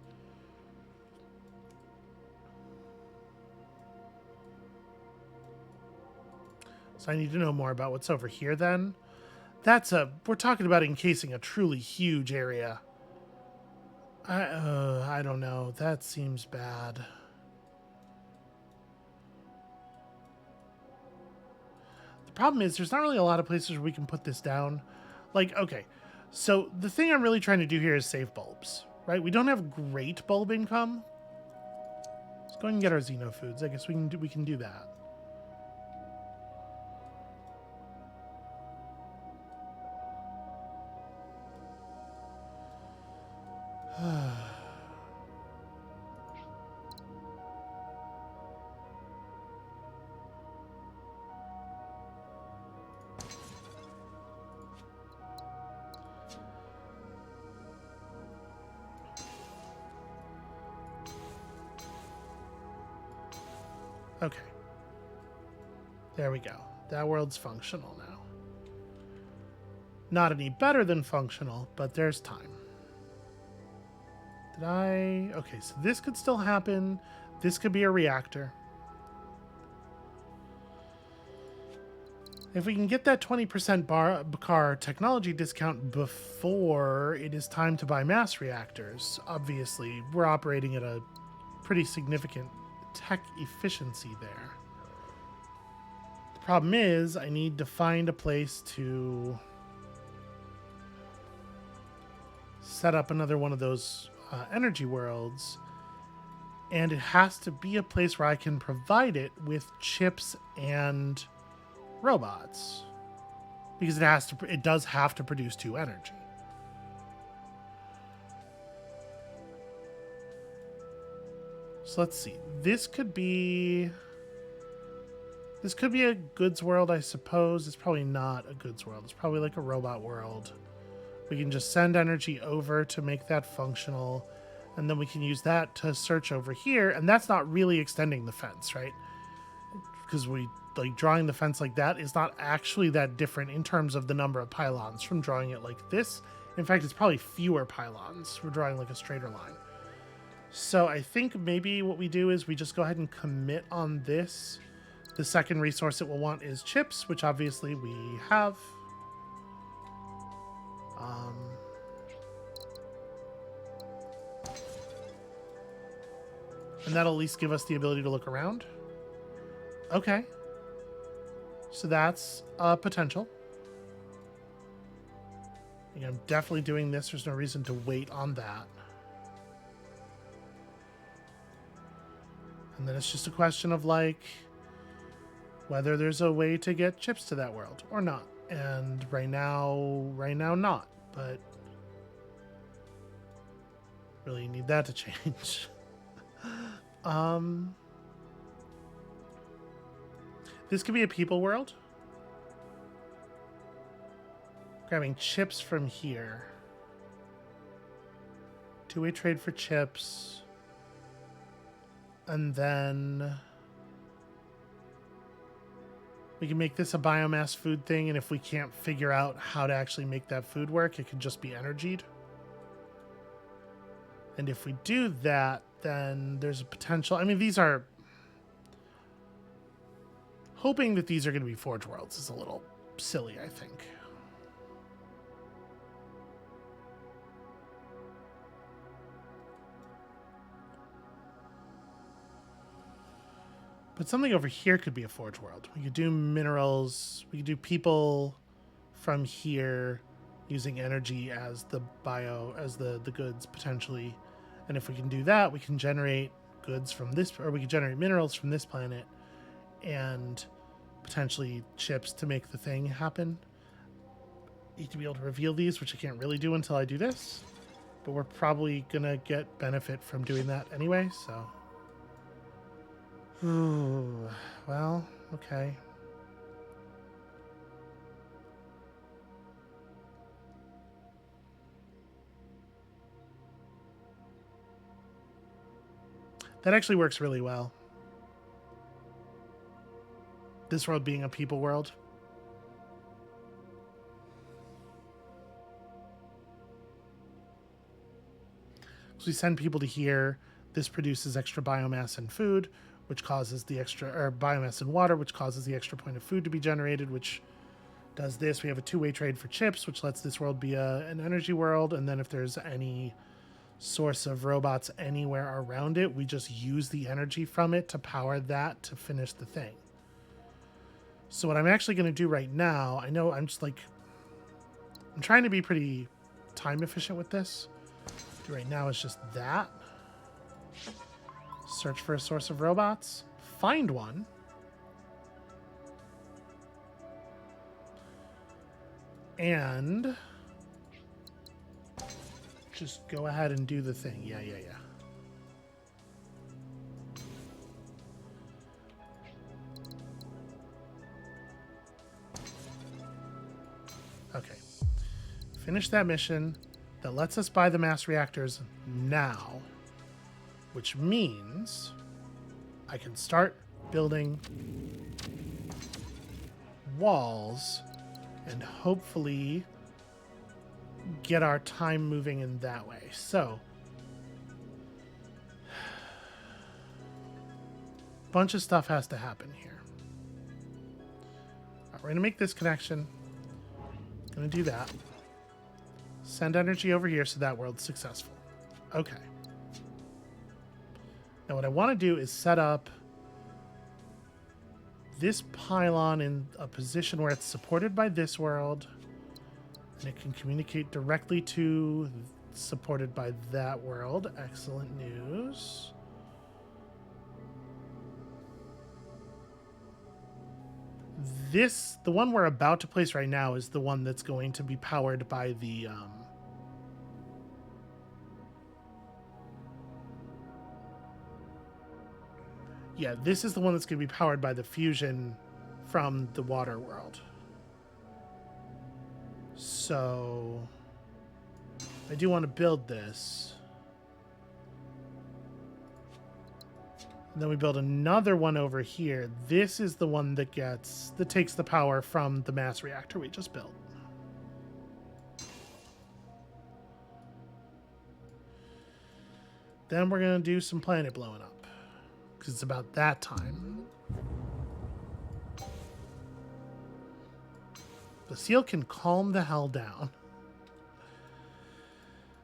S1: So I need to know more about what's over here then. We're talking about encasing a truly huge area. I don't know. That seems bad. The problem is there's not really a lot of places where we can put this down. Like, okay, so the thing I'm really trying to do here is save bulbs, right? We don't have great bulb income. Let's go ahead and get our xenofoods. I guess we can do that. Okay. There we go. That world's functional now. Not any better than functional, but there's time. Okay, so this could still happen. This could be a reactor. If we can get that 20% car technology discount before it is time to buy mass reactors, obviously we're operating at a pretty significant tech efficiency there. The problem is I need to find a place to set up another one of those energy worlds, and it has to be a place where I can provide it with chips and robots. because it does have to produce 2 energy. So let's see. This could be a goods world, I suppose. It's probably not a goods world. It's probably like a robot world. We can just send energy over to make that functional, and then we can use that to search over here, and that's not really extending the fence, right? Because drawing the fence like that is not actually that different in terms of the number of pylons from drawing it like this. In fact, it's probably fewer pylons. We're drawing like a straighter line. So I think maybe what we do is we just go ahead and commit on this. The second resource it will want is chips, which obviously we have. And that'll at least give us the ability to look around. Okay. So that's a potential. I'm definitely doing this. There's no reason to wait on that. And then it's just a question of like whether there's a way to get chips to that world or not. And right now not, but really need that to change. This could be a people world. Grabbing chips from here. 2-way trade for chips. And then we can make this a biomass food thing, and if we can't figure out how to actually make that food work, it can just be energied. And if we do that, then there's a potential. I mean, these are... Hoping that these are going to be Forge Worlds is a little silly, I think. But something over here could be a Forge World. We could do minerals. We could do people from here using energy as the goods, potentially. And if we can do that, we can generate goods from this, or we can generate minerals from this planet and potentially chips to make the thing happen. Need to be able to reveal these, which I can't really do until I do this. But we're probably going to get benefit from doing that anyway, so... Ooh, well, okay. That actually works really well. This world being a people world. So we send people to here. This produces extra biomass and food, which causes the extra, or biomass and water, which causes the extra point of food to be generated, which does this. We have a 2-way trade for chips, which lets this world be an energy world. And then if there's any source of robots anywhere around it, we just use the energy from it to power that to finish the thing. So what I'm actually going to do right now, I know I'm trying to be pretty time efficient with this. Right now is just that. Search for a source of robots. Find one. And just go ahead and do the thing. Yeah. Okay. Finish that mission. That lets us buy the mass reactors now. Which means I can start building walls and hopefully get our time moving in that way. So, a bunch of stuff has to happen here. All right, we're going to make this connection. Going to do that. Send energy over here so that world's successful. Okay. Now what I want to do is set up this pylon in a position where it's supported by this world, and it can communicate directly to supported by that world. Excellent news. the one we're about to place right now is the one that's going to be powered by the yeah, this is the one that's going to be powered by the fusion from the water world. So I do want to build this. And then we build another one over here. This is the one that takes the power from the mass reactor we just built. Then we're going to do some planet blowing up. Because it's about that time. The seal can calm the hell down.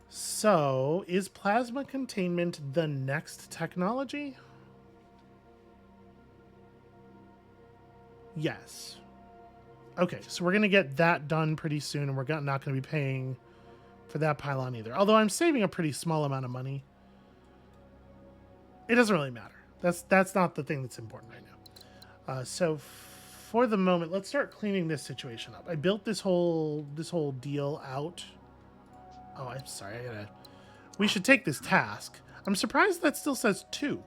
S1: So, is plasma containment the next technology? Yes. Okay, so we're going to get that done pretty soon, and we're not going to be paying for that pylon either. Although I'm saving a pretty small amount of money. It doesn't really matter. That's not the thing that's important right now. So for the moment, let's start cleaning this situation up. I built this whole deal out. Oh, I'm sorry. We should take this task. I'm surprised that still says 2.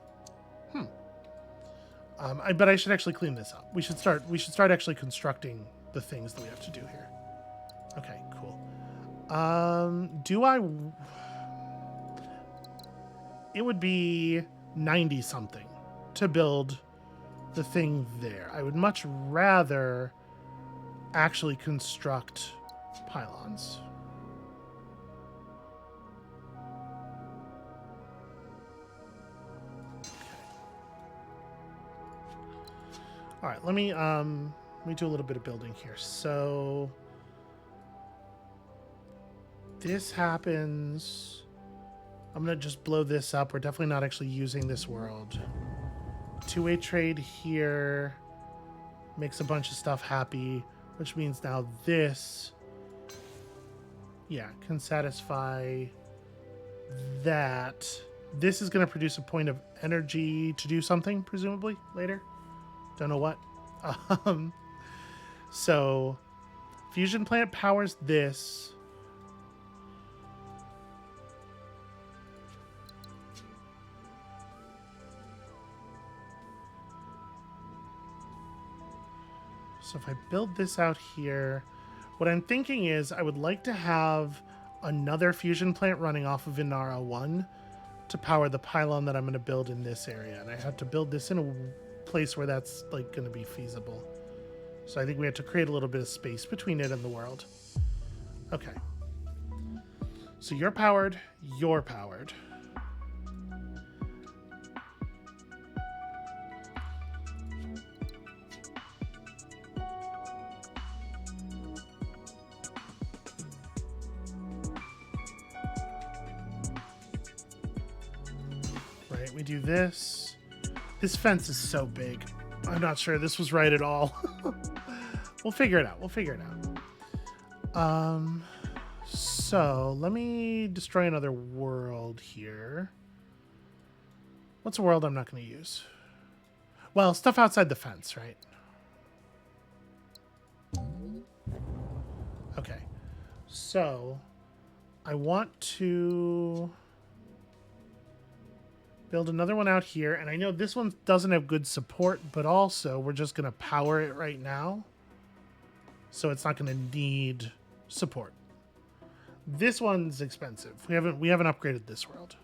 S1: But I should actually clean this up. We should start actually constructing the things that we have to do here. Okay, cool. It would be 90 something to build the thing there. I would much rather actually construct pylons. All right, let me do a little bit of building here. So this happens. I'm going to just blow this up. We're definitely not actually using this world. Two-way trade here makes a bunch of stuff happy, which means now this, yeah, can satisfy that. This is going to produce a point of energy to do something, presumably, later. Don't know what. So, fusion plant powers this. So if I build this out here, what I'm thinking is I would like to have another fusion plant running off of Inara 1 to power the pylon that I'm going to build in this area. And I have to build this in a place where that's like going to be feasible. So I think we have to create a little bit of space between it and the world. Okay. So you're powered. You're powered. We do this. This fence is so big. I'm not sure this was right at all. We'll figure it out. We'll figure it out. So let me destroy another world here. What's a world I'm not going to use? Well, stuff outside the fence, right? Okay. So I want to build another one out here, and I know this one doesn't have good support, but also we're just going to power it right now, so it's not going to need support. This one's expensive. We haven't upgraded this world.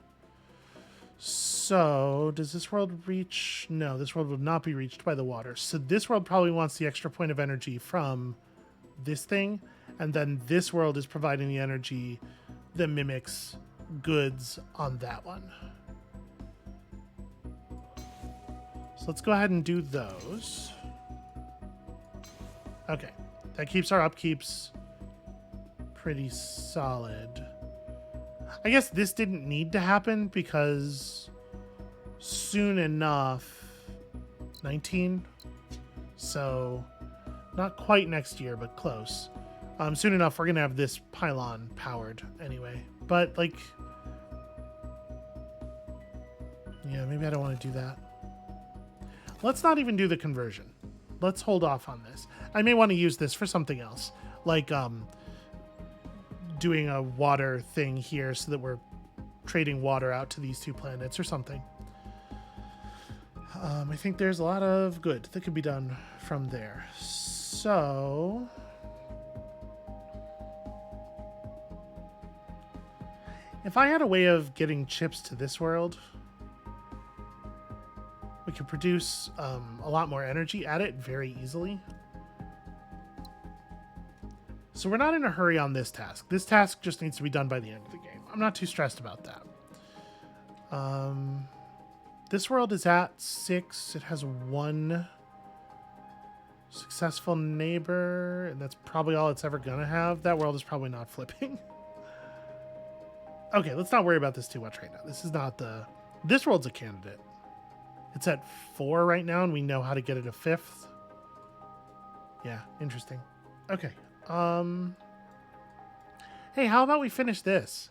S1: So does this world reach? No, this world would not be reached by the water. So this world probably wants the extra point of energy from this thing, and then this world is providing the energy that mimics goods on that one. So let's go ahead and do those. Okay. That keeps our upkeeps pretty solid. I guess this didn't need to happen because soon enough, 19. So not quite next year, but close. Soon enough, we're going to have this pylon powered anyway. But like, yeah, maybe I don't want to do that. Let's not even do the conversion. let's hold off on this. I may want to use this for something else, like doing a water thing here so that we're trading water out to these two planets or something. I think there's a lot of good that could be done from there. So if I had a way of getting chips to this world, we could produce a lot more energy at it very easily. So we're not in a hurry on this task. This task just needs to be done by the end of the game. I'm not too stressed about that. This world is at 6. It has 1 successful neighbor, and that's probably all it's ever gonna have. That world is probably not flipping. Okay, let's not worry about this too much right now. This is not the... This world's a candidate. It's at 4 right now, and we know how to get it a 5th. Yeah, interesting. Okay. Hey, how about we finish this?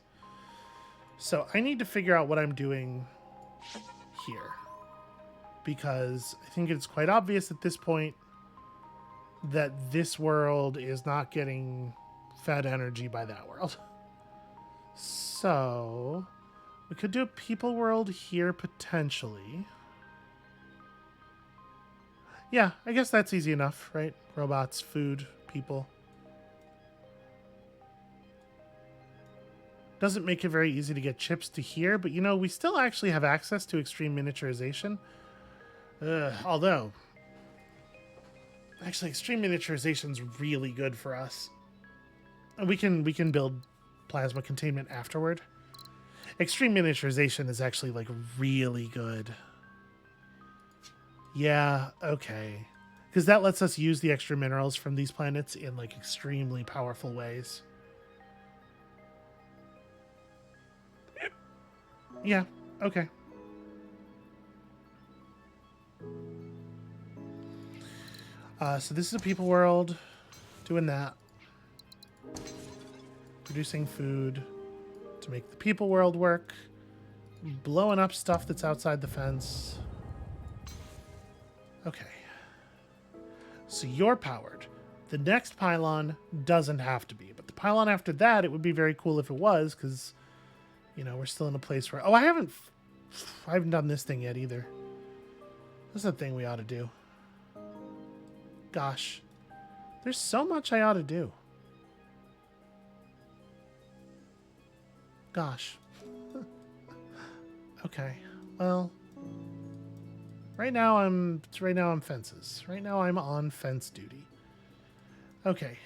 S1: So I need to figure out what I'm doing here, because I think it's quite obvious at this point that this world is not getting fed energy by that world. So we could do a people world here potentially. Yeah, I guess that's easy enough, right? Robots, food, people. Doesn't make it very easy to get chips to here, but you know, we still actually have access to extreme miniaturization. Although, actually, extreme miniaturization is really good for us. And we can build plasma containment afterward. Extreme miniaturization is actually like really good. Yeah, okay. Because that lets us use the extra minerals from these planets in like extremely powerful ways. Yeah, okay. So this is a people world. Doing that. Producing food to make the people world work. Blowing up stuff that's outside the fence. Okay. So you're powered. The next pylon doesn't have to be. But the pylon after that, it would be very cool if it was, because... You know, we're still in a place where... Oh, I haven't done this thing yet either. This is a thing we ought to do. Gosh. There's so much I ought to do. Gosh. Okay. Well... Right now I'm fences. Right now I'm on fence duty. Okay.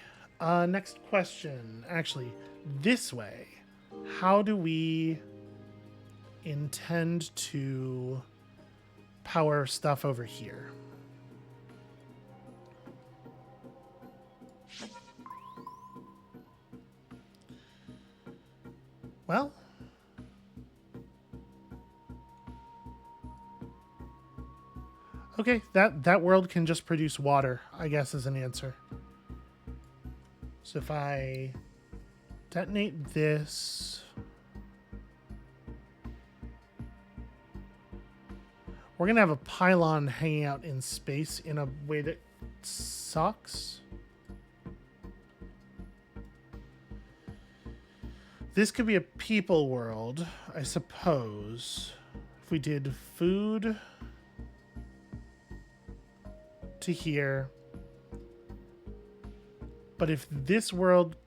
S1: Next question. Actually, this way. How do we intend to power stuff over here? Well, okay, that world can just produce water, I guess, is an answer. So if I detonate this, we're gonna have a pylon hanging out in space in a way that sucks. This could be a people world, I suppose. If we did food to here. But if this world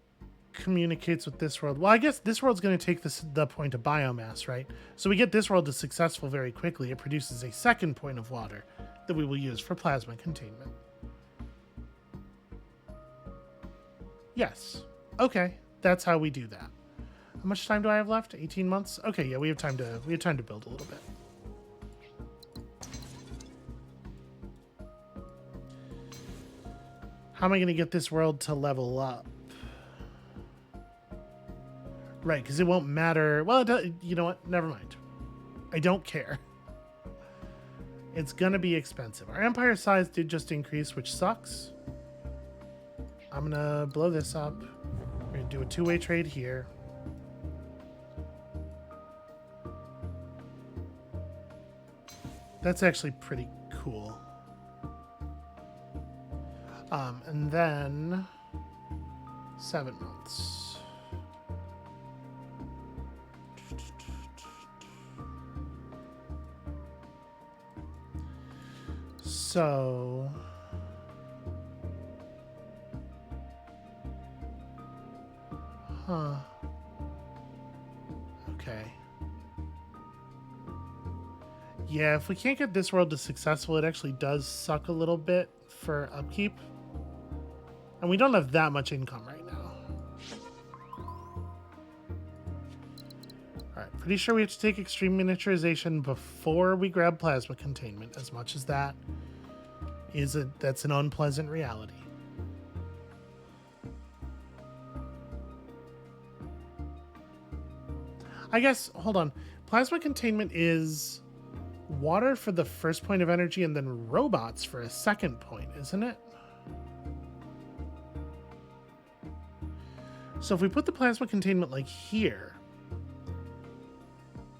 S1: communicates with this world, well, I guess this world's going to take the point of biomass, right? So we get this world to successful very quickly. It produces a second point of water that we will use for plasma containment. Yes. Okay, that's how we do that. How much time do I have left? 18 months? Okay, yeah, we have time to build a little bit. How am I going to get this world to level up? Right, because it won't matter. Well, you know what? Never mind. I don't care. It's going to be expensive. Our empire size did just increase, which sucks. I'm going to blow this up. We're going to do a two-way trade here. That's actually pretty cool. And then 7 months. So okay. Yeah, if we can't get this world to successful, it actually does suck a little bit for upkeep. And we don't have that much income right now. Alright, pretty sure we have to take extreme miniaturization before we grab plasma containment, as much as that's an unpleasant reality. I guess, hold on. Plasma containment is water for the first point of energy and then robots for a second point, isn't it? So if we put the plasma containment like here,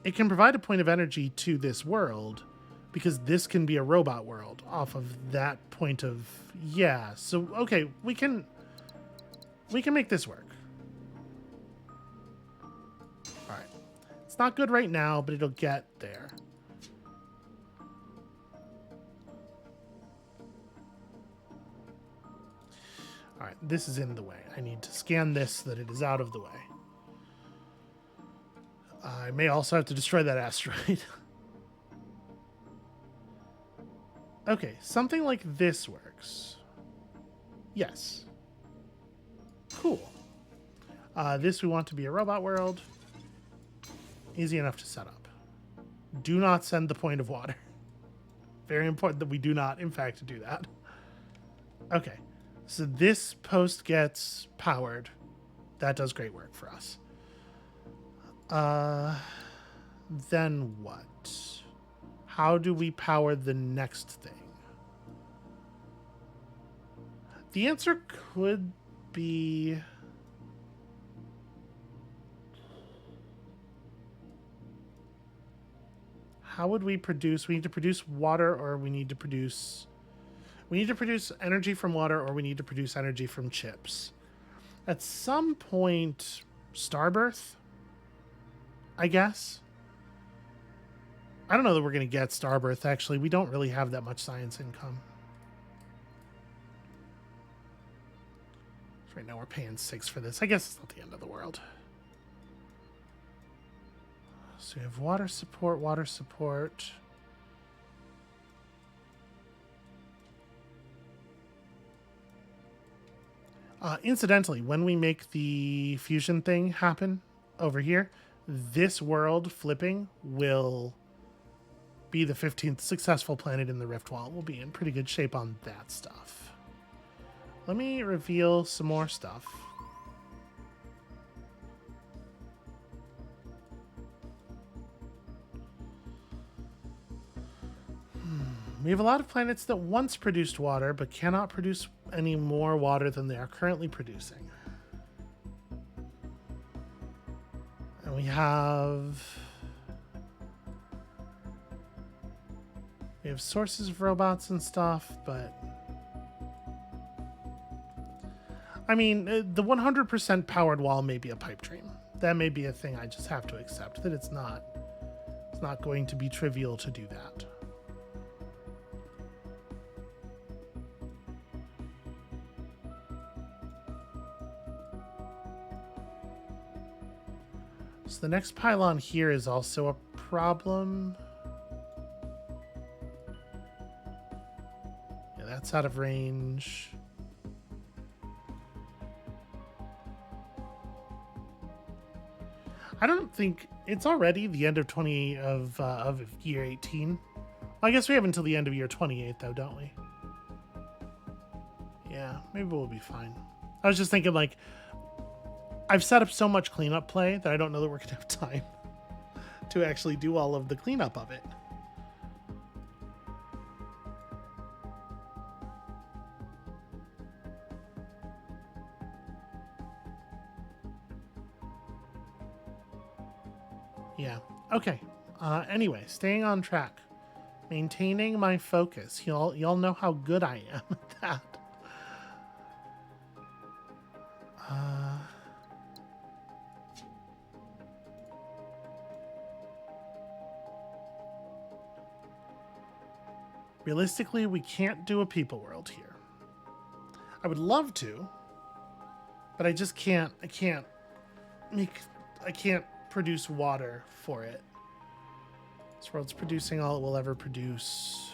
S1: it can provide a point of energy to this world because this can be a robot world off of that point of, yeah. So, okay, we can make this work. All right. It's not good right now, but it'll get there. All right, this is in the way. I need to scan this so that it is out of the way. I may also have to destroy that asteroid. Okay, something like this works. Yes. Cool. This we want to be a robot world. Easy enough to set up. Do not send the point of water. Very important that we do not, in fact, do that. Okay. So this post gets powered. That does great work for us. Then what? How do we power the next thing? The answer could be... How would we produce? We need to produce water, or we need to produce... We need to produce energy from water, or we need to produce energy from chips. At some point, Starbirth, I guess. I don't know that we're going to get Starbirth, actually. We don't really have that much science income. So right now we're paying 6 for this. I guess it's not the end of the world. So we have water support, water support. Incidentally, when we make the fusion thing happen over here, this world flipping will be the 15th successful planet in the Rift Wall. We'll be in pretty good shape on that stuff. Let me reveal some more stuff. We have a lot of planets that once produced water, but cannot produce any more water than they are currently producing. And we have sources of robots and stuff, but I mean, the 100% powered wall may be a pipe dream. That may be a thing I just have to accept, that it's not going to be trivial to do that. So the next pylon here is also a problem. Yeah, that's out of range. I don't think it's already the end of year 18. Well, I guess we have until the end of year 28 though, don't we? Yeah, maybe we'll be fine. I was just thinking, like, I've set up so much cleanup play that I don't know that we're going to have time to actually do all of the cleanup of it. Yeah. Okay. Anyway, staying on track. Maintaining my focus. Y'all know how good I am at that. Realistically, we can't do a people world here. I would love to, but I just can't. I can't produce water for it. This world's producing all it will ever produce.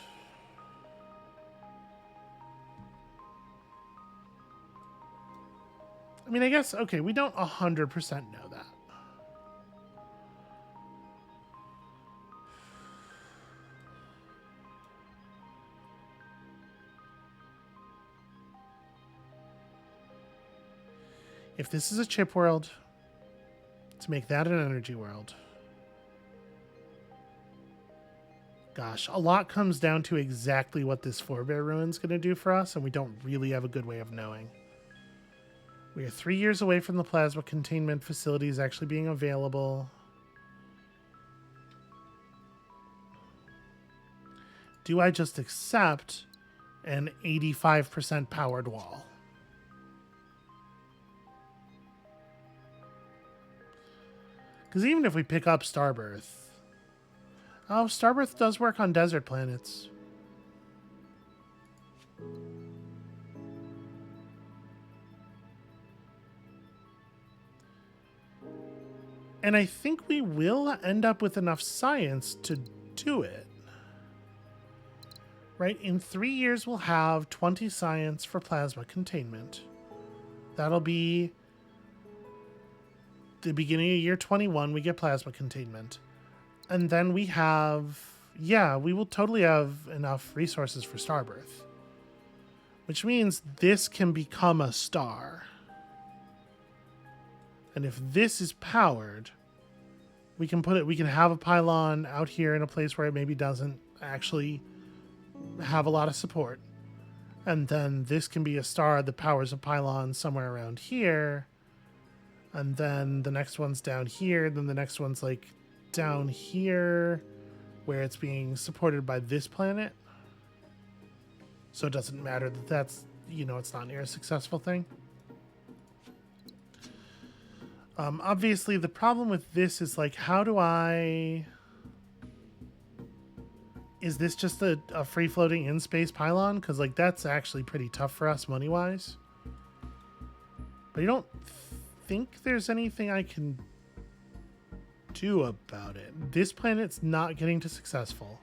S1: I mean, I guess, okay, we don't 100% know that. If this is a chip world, to make that an energy world. Gosh, a lot comes down to exactly what this forebear ruin's going to do for us, and we don't really have a good way of knowing. We are 3 years away from the plasma containment facilities actually being available. Do I just accept an 85% powered wall? Because even if we pick up Starbirth... Oh, Starbirth does work on desert planets. And I think we will end up with enough science to do it. Right? In 3 years, we'll have 20 science for plasma containment. That'll be the beginning of year 21, we get plasma containment. And then we have, yeah, we will totally have enough resources for Starbirth. Which means this can become a star. And if this is powered, we can have a pylon out here in a place where it maybe doesn't actually have a lot of support. And then this can be a star that powers a pylon somewhere around here. And then the next one's down here. Then the next one's like down here where it's being supported by this planet. So it doesn't matter that that's, you know, it's not near a successful thing. Obviously, the problem with this is like, how do I... Is this just a free-floating in-space pylon? Because, like, that's actually pretty tough for us money-wise. But I don't think there's anything I can do about it. This planet's not getting to successful.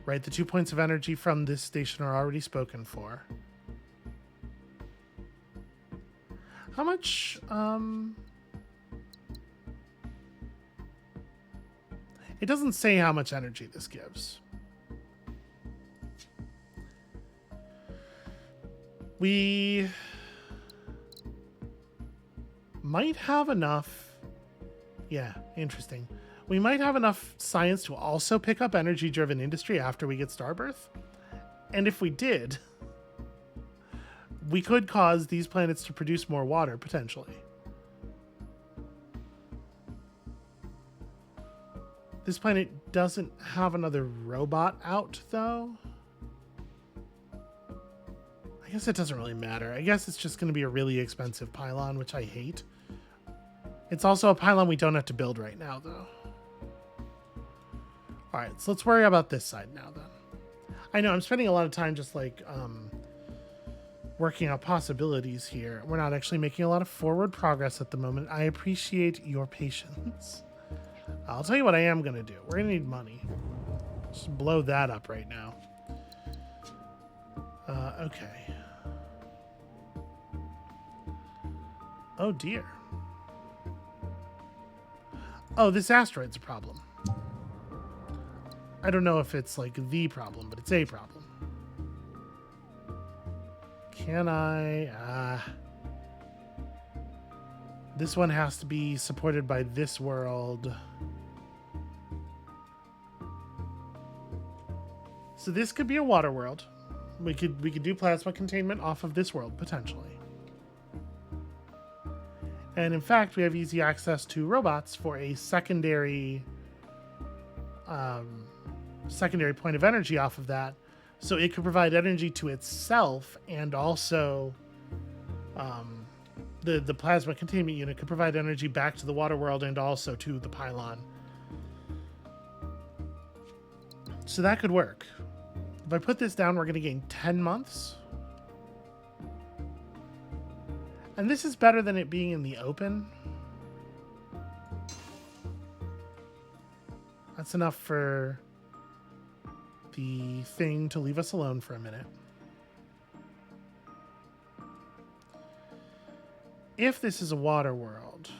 S1: Right? The 2 points of energy from this station are already spoken for. How much, it doesn't say how much energy this gives. We might have enough. Yeah, interesting. We might have enough science to also pick up energy-driven industry after we get Starbirth. And if we did, we could cause these planets to produce more water, potentially. This planet doesn't have another robot out, though. I guess it doesn't really matter. I guess it's just going to be a really expensive pylon, which I hate. It's also a pylon we don't have to build right now, though. All right, so let's worry about this side now, then. I know I'm spending a lot of time just like working out possibilities here. We're not actually making a lot of forward progress at the moment. I appreciate your patience. I'll tell you what I am going to do. We're going to need money. Just blow that up right now. Okay. Oh, dear. Oh, this asteroid's a problem. I don't know if it's like the problem, but it's a problem. Can I... This one has to be supported by this world. So this could be a water world. We could do plasma containment off of this world, potentially. And in fact, we have easy access to robots for a secondary point of energy off of that. So it could provide energy to itself, and also the plasma containment unit could provide energy back to the water world and also to the pylon. So that could work. If I put this down, we're going to gain 10 months. And this is better than it being in the open. That's enough for the thing to leave us alone for a minute. If this is a water world,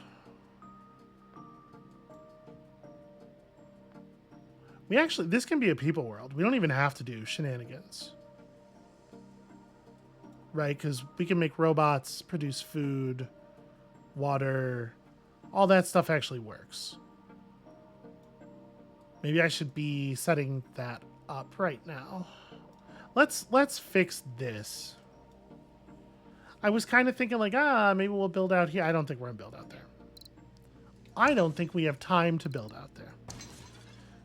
S1: this can be a people world. We don't even have to do shenanigans. Right? Because we can make robots, produce food, water, all that stuff actually works. Maybe I should be setting that up right now. Let's fix this. I was kind of thinking like, maybe we'll build out here. I don't think we're gonna build out there. I don't think we have time to build out there.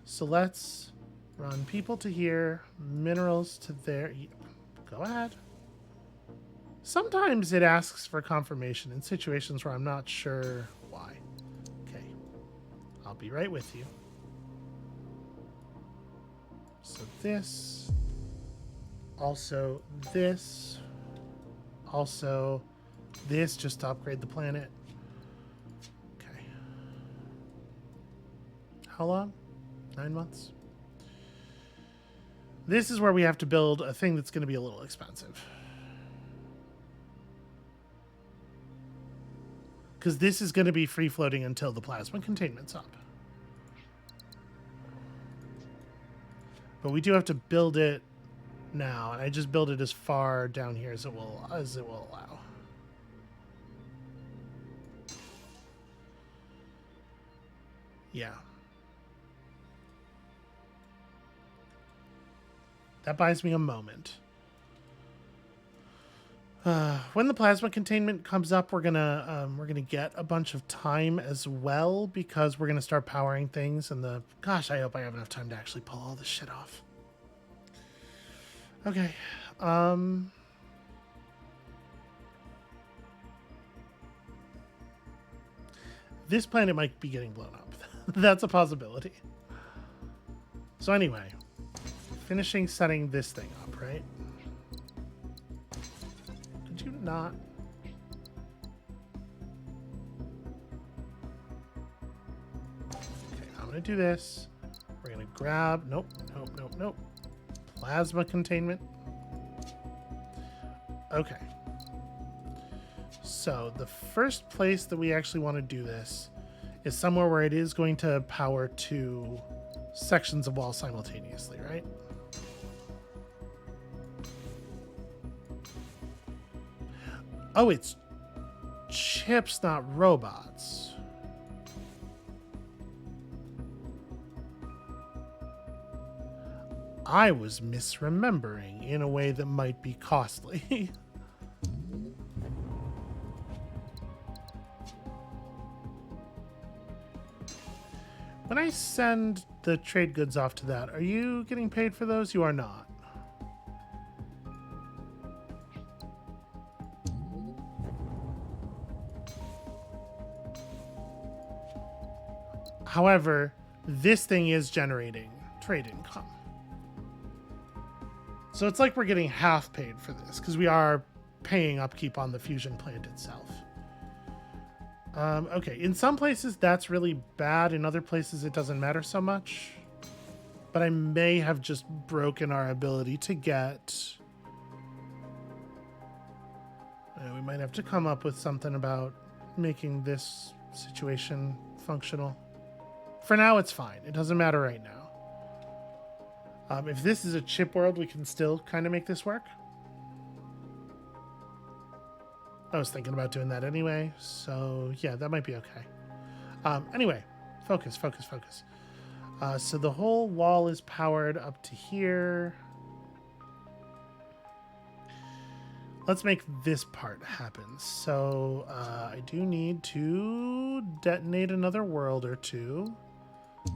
S1: So let's run people to here, minerals to there. Go ahead. Sometimes it asks for confirmation in situations where I'm not sure why. Okay. I'll be right with you. So this. Also this. Also this just to upgrade the planet. Okay. How long? 9 months? This is where we have to build a thing that's going to be a little expensive. Because this is going to be free floating until the plasma containment's up. But we do have to build it now, and I just build it as far down here as it will allow. Yeah. That buys me a moment. When the plasma containment comes up, we're gonna get a bunch of time as well because we're gonna start powering things. And gosh, I hope I have enough time to actually pull all this shit off. Okay. This planet might be getting blown up. That's a possibility. So anyway, finishing setting this thing up, right? Did you not? Okay, I'm gonna do this. We're gonna grab, nope. Plasma containment. Okay. So the first place that we actually want to do this is somewhere where it is going to power 2 sections of wall simultaneously, right? Oh, it's chips, not robots. I was misremembering in a way that might be costly. When I send the trade goods off to that, are you getting paid for those? You are not. However, this thing is generating trade income. So it's like we're getting half paid for this because we are paying upkeep on the fusion plant itself. Okay, in some places that's really bad. In other places it doesn't matter so much. But I may have just broken our ability to get... we might have to come up with something about making this situation functional. For now, it's fine. It doesn't matter right now. If this is a chip world, we can still kind of make this work. I was thinking about doing that anyway, so yeah, that might be okay. Anyway, focus. So the whole wall is powered up to here. Let's make this part happen. So I do need to detonate another world or 2.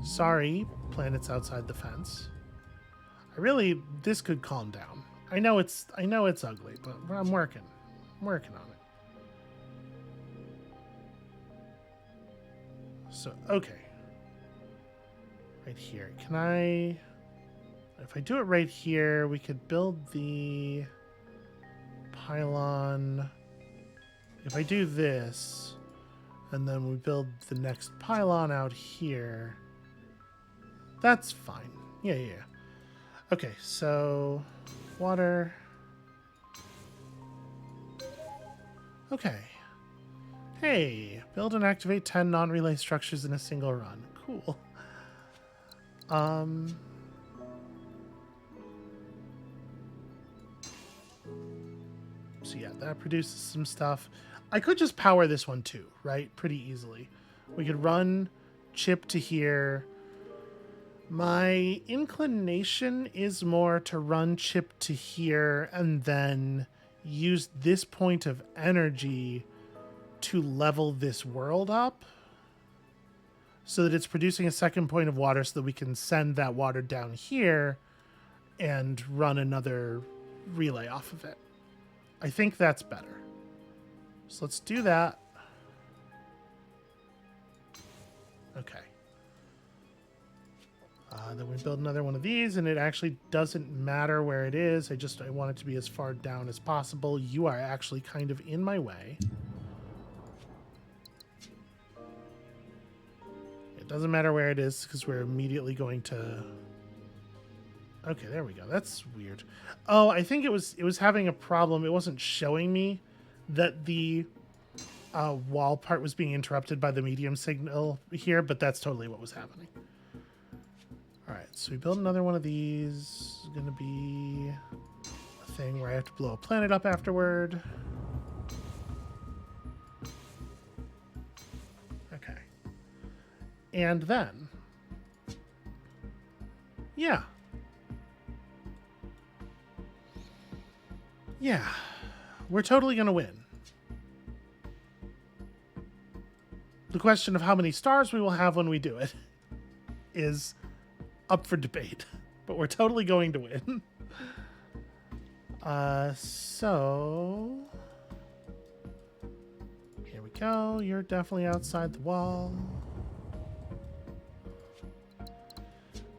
S1: Sorry, planets outside the fence. This could calm down. I know it's ugly, but I'm working on it. So, okay. Right here. Can I... if I do it right here, we could build the pylon. If I do this, and then we build the next pylon out here, that's fine. Yeah. Okay, so water. Okay. Hey, build and activate 10 non-relay structures in a single run. Cool. So yeah, that produces some stuff. I could just power this one too, right? Pretty easily. We could run chip to here. My inclination is more to run chip to here and then use this point of energy to level this world up so that it's producing a second point of water so that we can send that water down here and run another relay off of it. I think that's better. So let's do that. Okay. Then we build another one of these, and it actually doesn't matter where it is. I want it to be as far down as possible. You are actually kind of in my way. It doesn't matter where it is because we're immediately going to... Okay, there we go. That's weird. Oh, I think it was having a problem. It wasn't showing me that the wall part was being interrupted by the medium signal here, but that's totally what was happening. All right, so we build another one of these. It's going to be a thing where I have to blow a planet up afterward. Okay. And then... Yeah. Yeah. We're totally going to win. The question of how many stars we will have when we do it is up for debate, but we're totally going to win. So here we go. You're definitely outside the wall.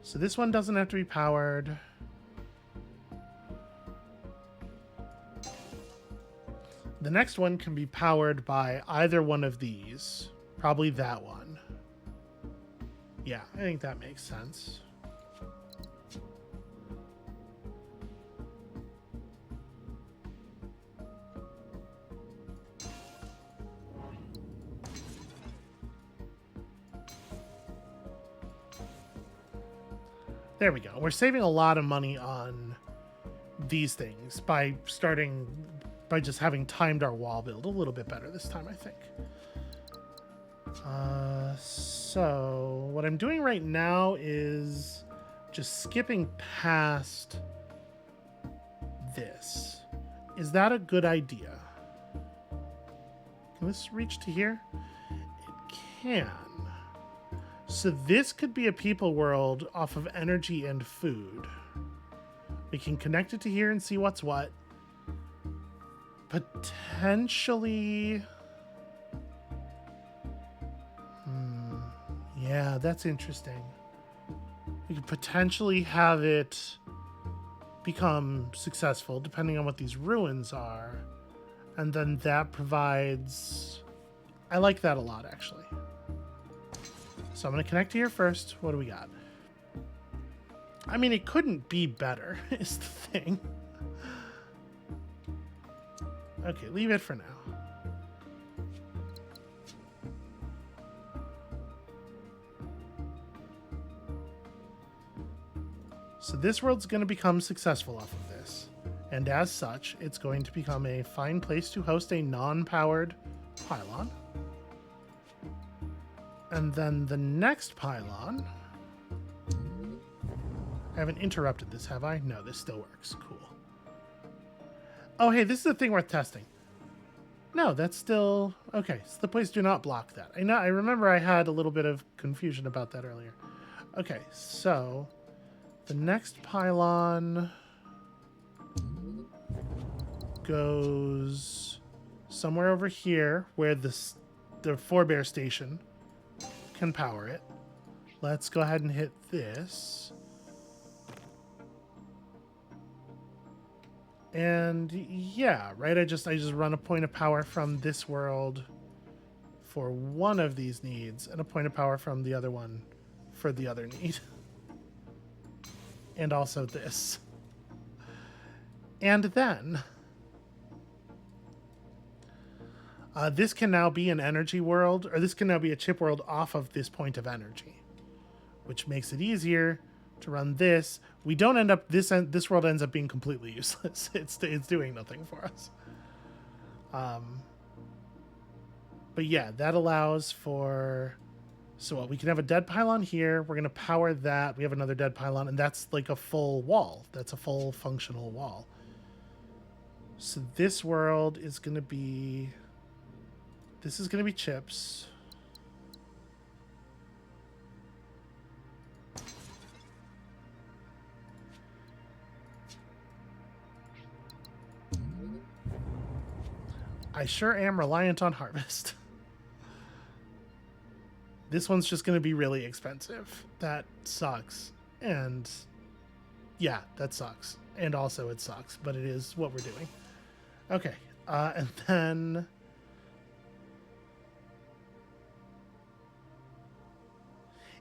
S1: So this one doesn't have to be powered. The next one can be powered by either one of these. Probably that one. Yeah, I think that makes sense. There we go. We're saving a lot of money on these things by just having timed our wall build a little bit better this time, I think. So what I'm doing right now is just skipping past this. Is that a good idea? Can this reach to here? It can. So this could be a people world off of energy and food. We can connect it to here and see what's what. Potentially... Yeah, that's interesting. We could potentially have it become successful, depending on what these ruins are. And then that provides... I like that a lot, actually. So I'm going to connect here first. What do we got? I mean, it couldn't be better, is the thing. Okay, leave it for now. So this world's going to become successful off of this. And as such, it's going to become a fine place to host a non-powered pylon. And then the next pylon... I haven't interrupted this, have I? No, this still works. Cool. Oh, hey, this is a thing worth testing. No, that's still... Okay, Slipways do not block that. I remember I had a little bit of confusion about that earlier. Okay, so... The next pylon goes somewhere over here where the forebear station can power it. Let's go ahead and hit this. And yeah, right. I just run a point of power from this world for one of these needs, and a point of power from the other one for the other need, and also this. And then this can now be an energy world, or this can now be a chip world off of this point of energy, which makes it easier to run this. We don't end up this world ends up being completely useless. It's doing nothing for us. But yeah, that allows for, so we can have a dead pylon here. We're gonna power that. We have another dead pylon, and that's like a full wall. That's a full functional wall. So this world is gonna be, this is gonna be chips. I sure am reliant on harvest. This one's just going to be really expensive. That sucks. And yeah, that sucks. And also it sucks, but it is what we're doing. Okay. And then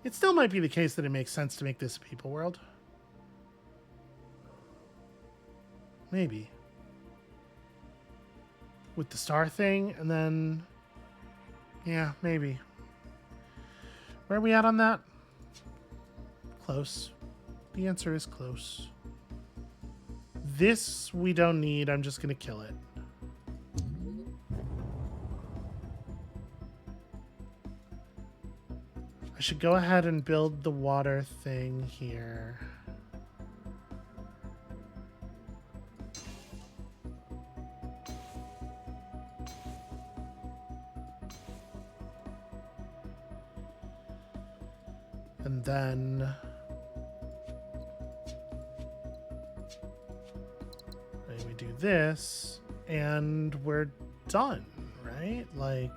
S1: it still might be the case that it makes sense to make this a people world. Maybe. With the star thing, and then yeah, maybe. Where are we at on that? Close. The answer is close. This we don't need. I'm just going to kill it. I should go ahead and build the water thing here. And then we do this and we're done, right? Like,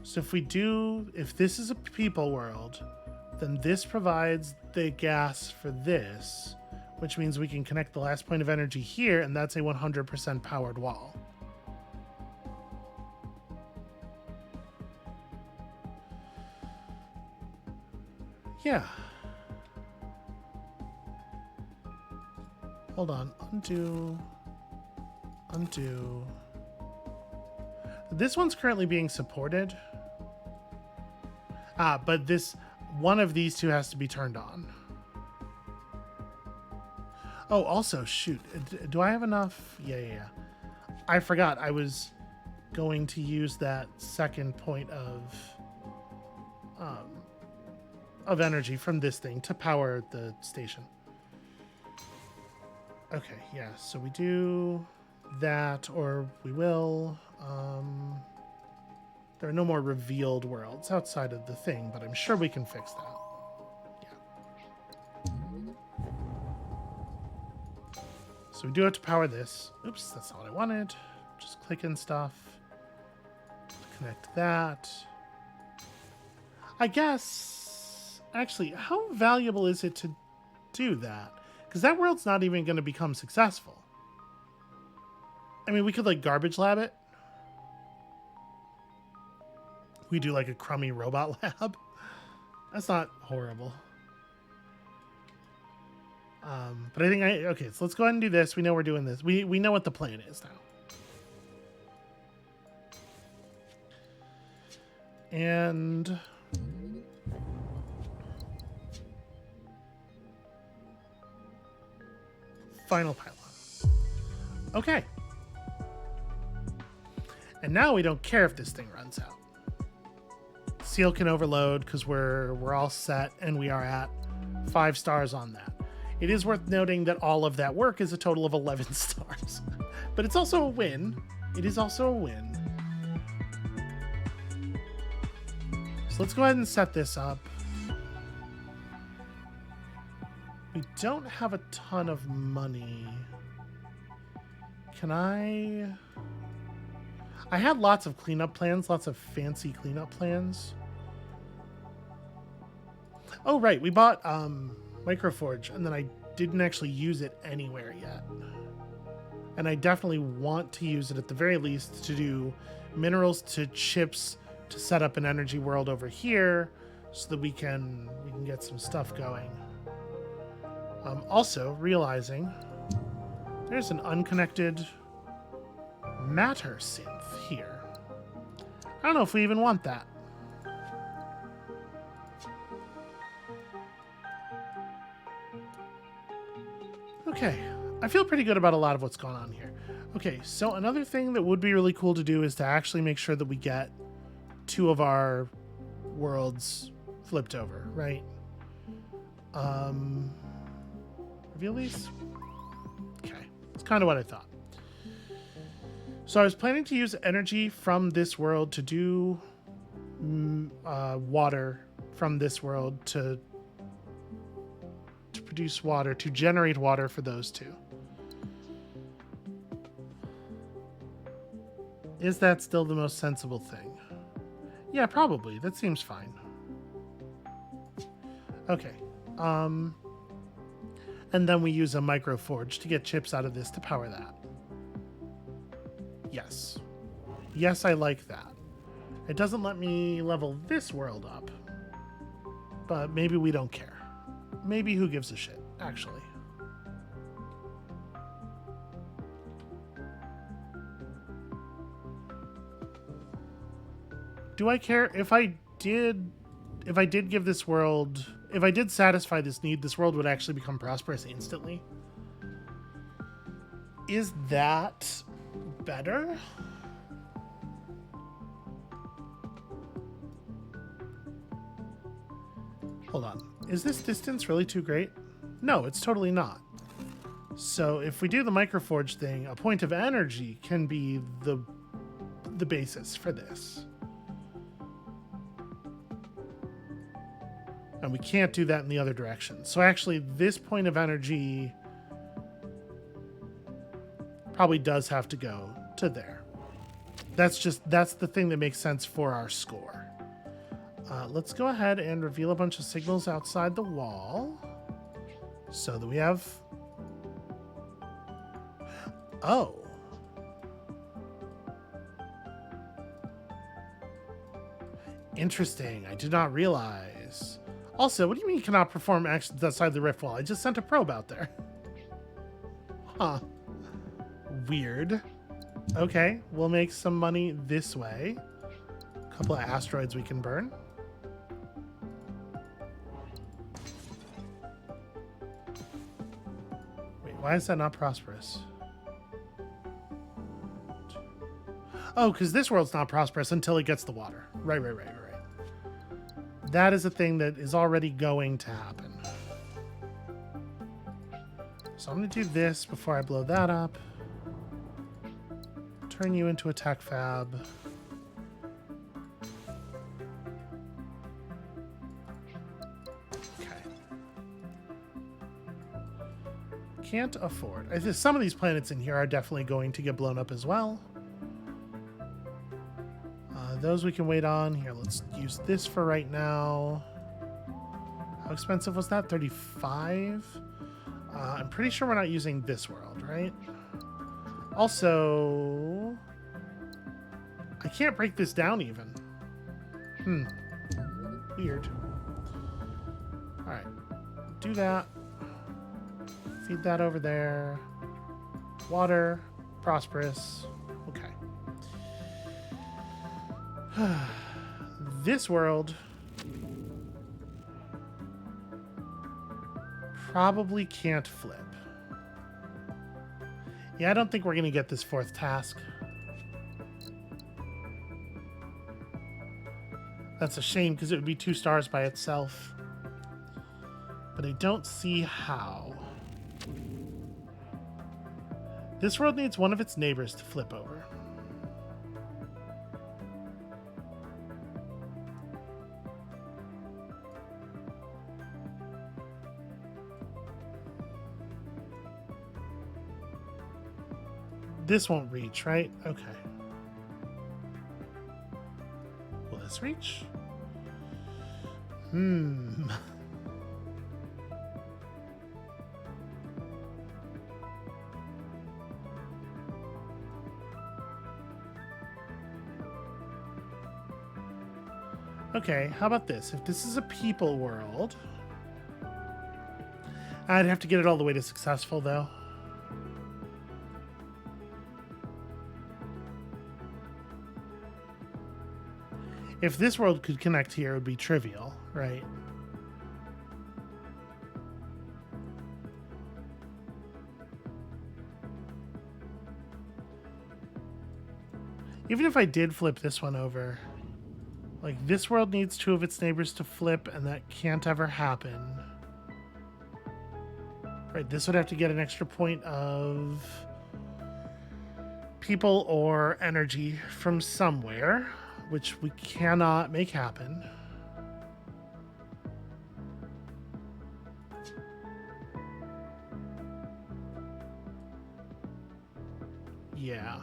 S1: so if this is a people world, then this provides the gas for this, which means we can connect the last point of energy here, and that's a 100% powered wall. Yeah. Hold on. Undo. Undo. This one's currently being supported. But one of these two has to be turned on. Oh, also, shoot. Do I have enough? Yeah. I forgot I was going to use that second point of energy from this thing to power the station. Okay, yeah, so we do that, or we will. There are no more revealed worlds outside of the thing, but I'm sure we can fix that. Yeah. So we do have to power this. Oops, that's not what I wanted. Just clicking stuff. Connect that. I guess... Actually, how valuable is it to do that? Because that world's not even going to become successful. I mean, we could, like, garbage lab it. We do, like, a crummy robot lab. That's not horrible. But I think okay, so let's go ahead and do this. We know we're doing this. We know what the plan is now. And... final pylon. Okay. And now we don't care if this thing runs out. Seal can overload because we're all set, and we are at 5 stars on that. It is worth noting that all of that work is a total of 11 stars. But it's also a win. It is also a win. So let's go ahead and set this up. We don't have a ton of money. Can I had lots of cleanup plans, lots of fancy cleanup plans. Oh, right. We bought Microforge, and then I didn't actually use it anywhere yet. And I definitely want to use it at the very least to do minerals to chips to set up an energy world over here so that we can get some stuff going. Also realizing there's an unconnected matter synth here. I don't know if we even want that. Okay, I feel pretty good about a lot of what's going on here. Okay, so another thing that would be really cool to do is to actually make sure that we get 2 of our worlds flipped over, right? Reveal these? Okay, it's kind of what I thought. So I was planning to use energy from this world to do water from this world to produce water, to generate water for those 2. Is that still the most sensible thing? Yeah, probably. That seems fine. Okay. And then we use a microforge to get chips out of this to power that. Yes. Yes, I like that. It doesn't let me level this world up. But maybe we don't care. Maybe who gives a shit, actually. Do I care if I did give this world, if I did satisfy this need, this world would actually become prosperous instantly? Is that better? Hold on. Is this distance really too great? No, it's totally not. So if we do the microforge thing, a point of energy can be the basis for this. And we can't do that in the other direction. So actually, this point of energy probably does have to go to there. That's the thing that makes sense for our score. Let's go ahead and reveal a bunch of signals outside the wall so that we have... Oh. Interesting. I did not realize. Also, what do you mean you cannot perform actions outside the rift wall? I just sent a probe out there. Huh. Weird. Okay, we'll make some money this way. A couple of asteroids we can burn. Wait, why is that not prosperous? Oh, because this world's not prosperous until it gets the water. Right. That is a thing that is already going to happen. So I'm going to do this before I blow that up. Turn you into a tech fab. Okay. Can't afford. Some of these planets in here are definitely going to get blown up as well. Those we can wait on. Here, let's use this for right now. How expensive was that? 35? I'm pretty sure we're not using this world, right? Also, I can't break this down even. Weird. All right, do that. Feed that over there. Water, prosperous. Okay. This world probably can't flip. Yeah, I don't think we're going to get this 4th task. That's a shame because it would be 2 stars by itself. But I don't see how. This world needs one of its neighbors to flip over. This won't reach, right? Okay. Will this reach? Okay, how about this? If this is a people world, I'd have to get it all the way to successful, though. If this world could connect here, it would be trivial, right? Even if I did flip this one over, like, this world needs 2 of its neighbors to flip, and that can't ever happen. Right, this would have to get an extra point of people or energy from somewhere, which we cannot make happen. Yeah.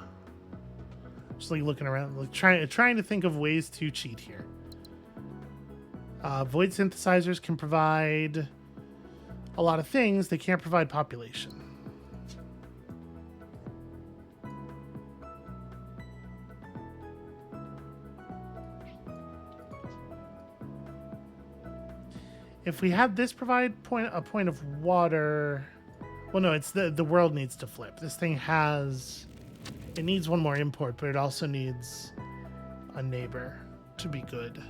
S1: Just like looking around, like trying to think of ways to cheat here. Void synthesizers can provide a lot of things. They can't provide population. If we had this provide a point of water, well, no, it's the world needs to flip. This thing has, it needs one more import, but it also needs a neighbor to be good.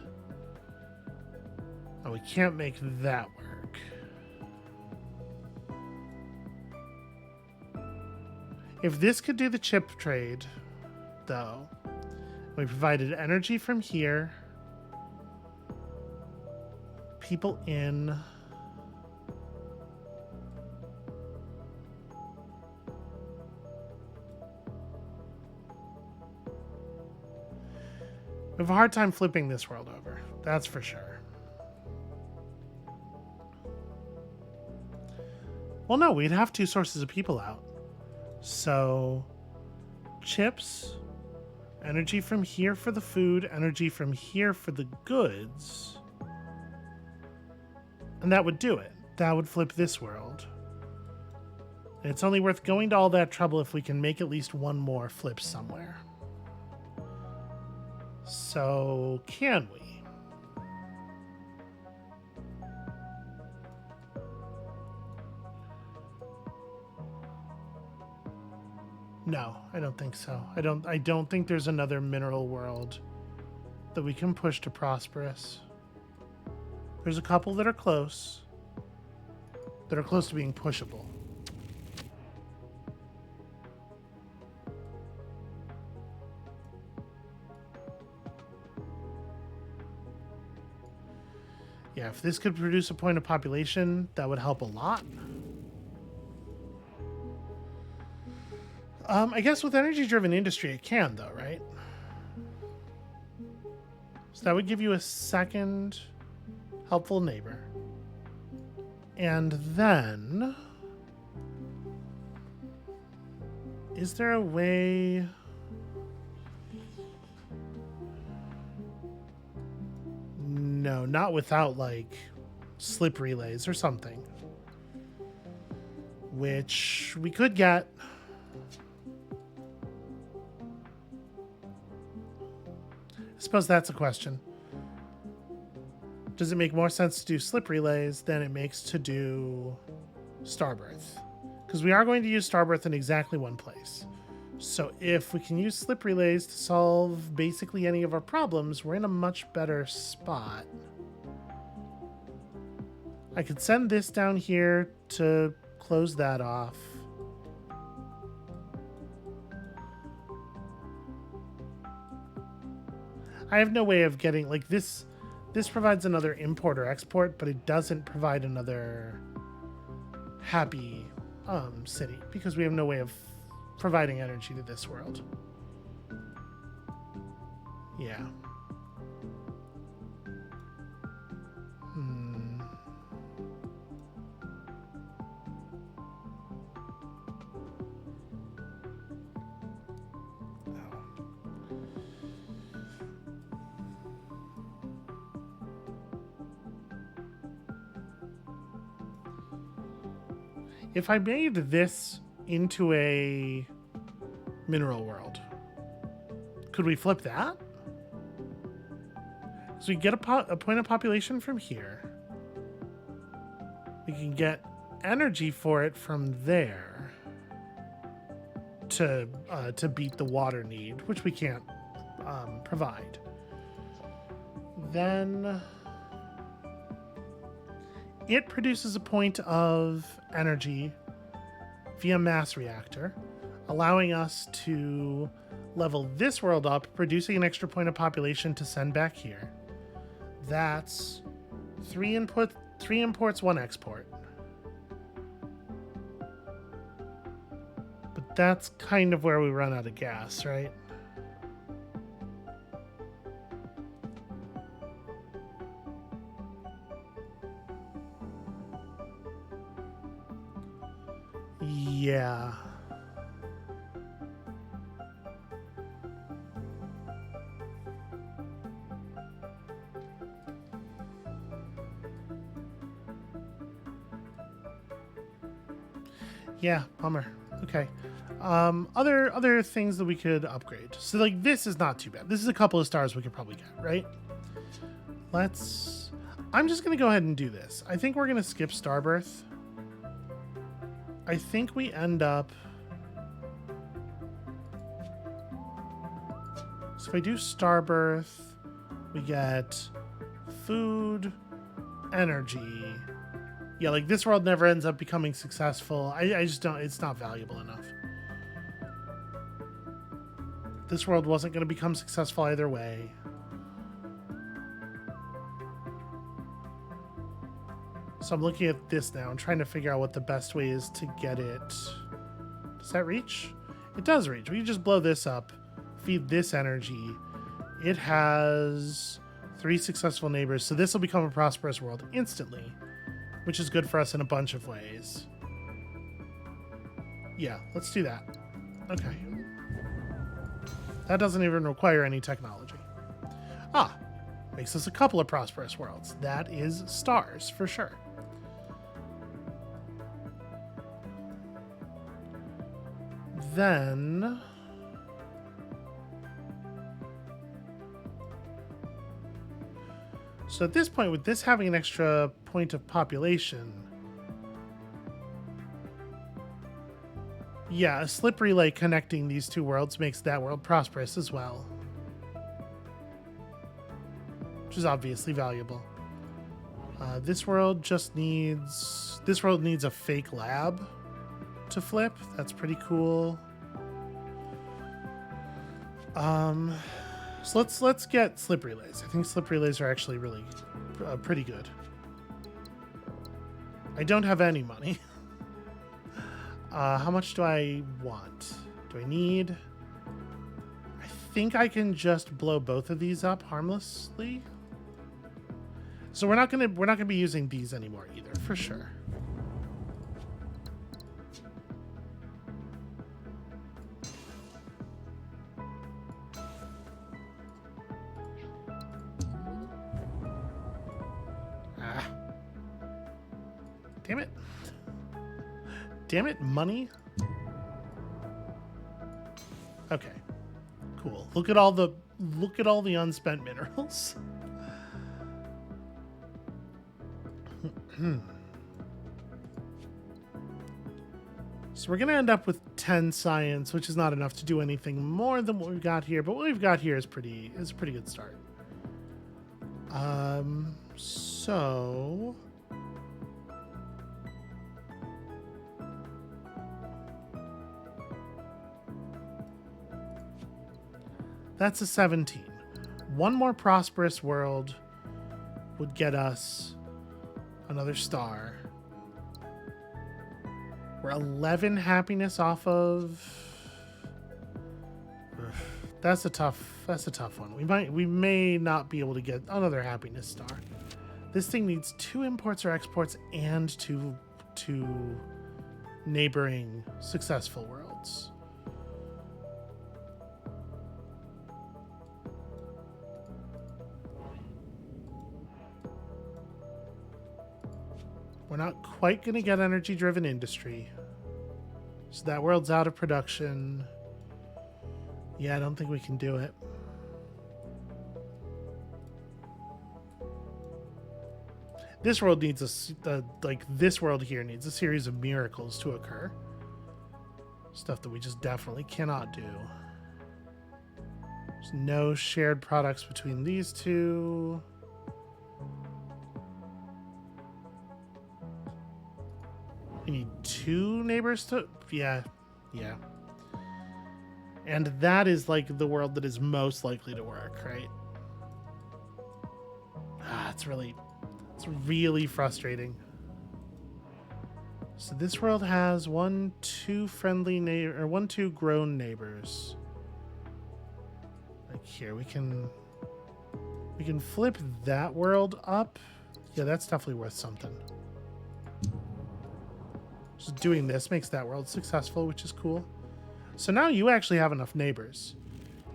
S1: Oh, we can't make that work. If this could do the chip trade, though, we provided energy from here, people in, we have a hard time flipping this world over, that's for sure. Well, no, we'd have 2 sources of people out. So, chips, energy from here for the food, energy from here for the goods. And that would do it. That would flip this world. And it's only worth going to all that trouble if we can make at least one more flip somewhere. So, can we? No, I don't think so. I don't think there's another mineral world that we can push to prosperous. There's a couple that are close to being pushable. Yeah, if this could produce a point of population, that would help a lot. I guess with energy-driven industry, it can, though, right? So that would give you a second helpful neighbor. And then, is there a way? No, not without, like, slip relays or something. Which we could get. I suppose that's a question. Does it make more sense to do slip relays than it makes to do Starbirth? Because we are going to use Starbirth in exactly one place. So if we can use slip relays to solve basically any of our problems, we're in a much better spot. I could send this down here to close that off. I have no way of getting, like, this provides another import or export, but it doesn't provide another happy city because we have no way of providing energy to this world. Yeah. If I made this into a mineral world, could we flip that? So we get a point of population from here. We can get energy for it from there to beat the water need, which we can't provide. Then it produces a point of energy via mass reactor, allowing us to level this world up, producing an extra point of population to send back here. That's 3 imports, 1 export. But that's kind of where we run out of gas, right? Yeah. Yeah, bummer. Okay. Other things that we could upgrade. So like this is not too bad. This is a couple of stars we could probably get, right? I'm just gonna go ahead and do this. I think we're gonna skip Starbirth. I think we end up. So if I do Starbirth, we get food, energy. Yeah, like this world never ends up becoming successful. I just don't, it's not valuable enough. This world wasn't going to become successful either way. So I'm looking at this now and trying to figure out what the best way is to get it. Does that reach? It does reach. We can just blow this up, feed this energy. It has 3 successful neighbors, so this will become a prosperous world instantly, which is good for us in a bunch of ways. Yeah, let's do that. Okay. That doesn't even require any technology. Ah, makes us a couple of prosperous worlds. That is stars, for sure. Then... So at this point, with this having an extra point of population, yeah, a slippery lake connecting these two worlds makes that world prosperous as well, which is obviously valuable. This world needs a fake lab to flip. That's pretty cool. So let's get slippery lays. I think slippery lays are actually really pretty good. I don't have any money. How much do I want? Do I need? I think I can just blow both of these up harmlessly. So we're not gonna be using these anymore either, for sure. Damn it. Damn it, money. Okay. Cool. Look at all the unspent minerals. So we're gonna end up with 10 science, which is not enough to do anything more than what we've got here, but what we've got here is a pretty good start. So that's a 17. One more prosperous world would get us another star. We're 11 happiness off of. That's a tough one. We may not be able to get another happiness star. This thing needs 2 imports or exports and 2 neighboring successful worlds. We're not quite going to get energy-driven industry. So that world's out of production. Yeah, I don't think we can do it. This world needs like this world here needs a series of miracles to occur. Stuff that we just definitely cannot do. There's no shared products between these two. We need 2 neighbors to... Yeah. And that is like the world that is most likely to work, right? It's really frustrating. So this world has 2 friendly neighbor, or 2 grown neighbors. Like here, we can flip that world up. Yeah, that's definitely worth something. Just doing this makes that world successful, which is cool. So now you actually have enough neighbors.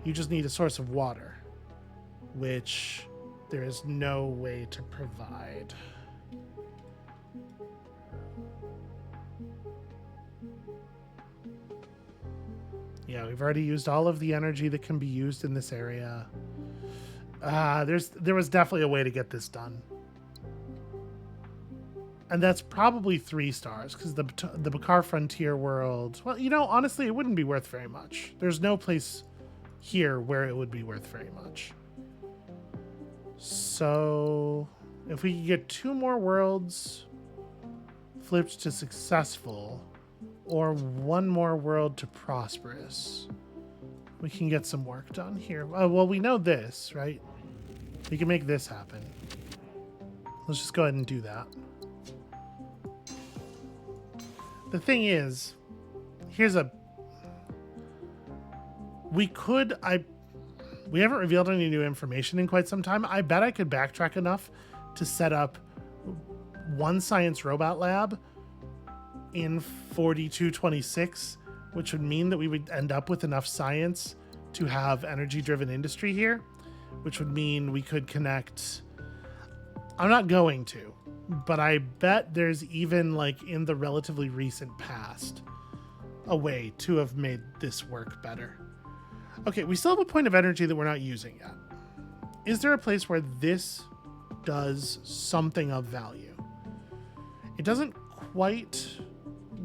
S1: You just need a source of water, which there is no way to provide. Yeah, we've already used all of the energy that can be used in this area. There was definitely a way to get this done. And that's probably 3 stars, because the Bakar Frontier world... Well, you know, honestly, it wouldn't be worth very much. There's no place here where it would be worth very much. So, if we could get 2 more worlds flipped to successful, or 1 more world to prosperous, we can get some work done here. Well, we know this, right? We can make this happen. Let's just go ahead and do that. The thing is, we haven't revealed any new information in quite some time. I bet I could backtrack enough to set up 1 science robot lab in 4226, which would mean that we would end up with enough science to have energy-driven industry here, which would mean we could connect... I'm not going to, but I bet there's even, like, in the relatively recent past, a way to have made this work better. Okay, we still have a point of energy that we're not using yet. Is there a place where this does something of value? It doesn't quite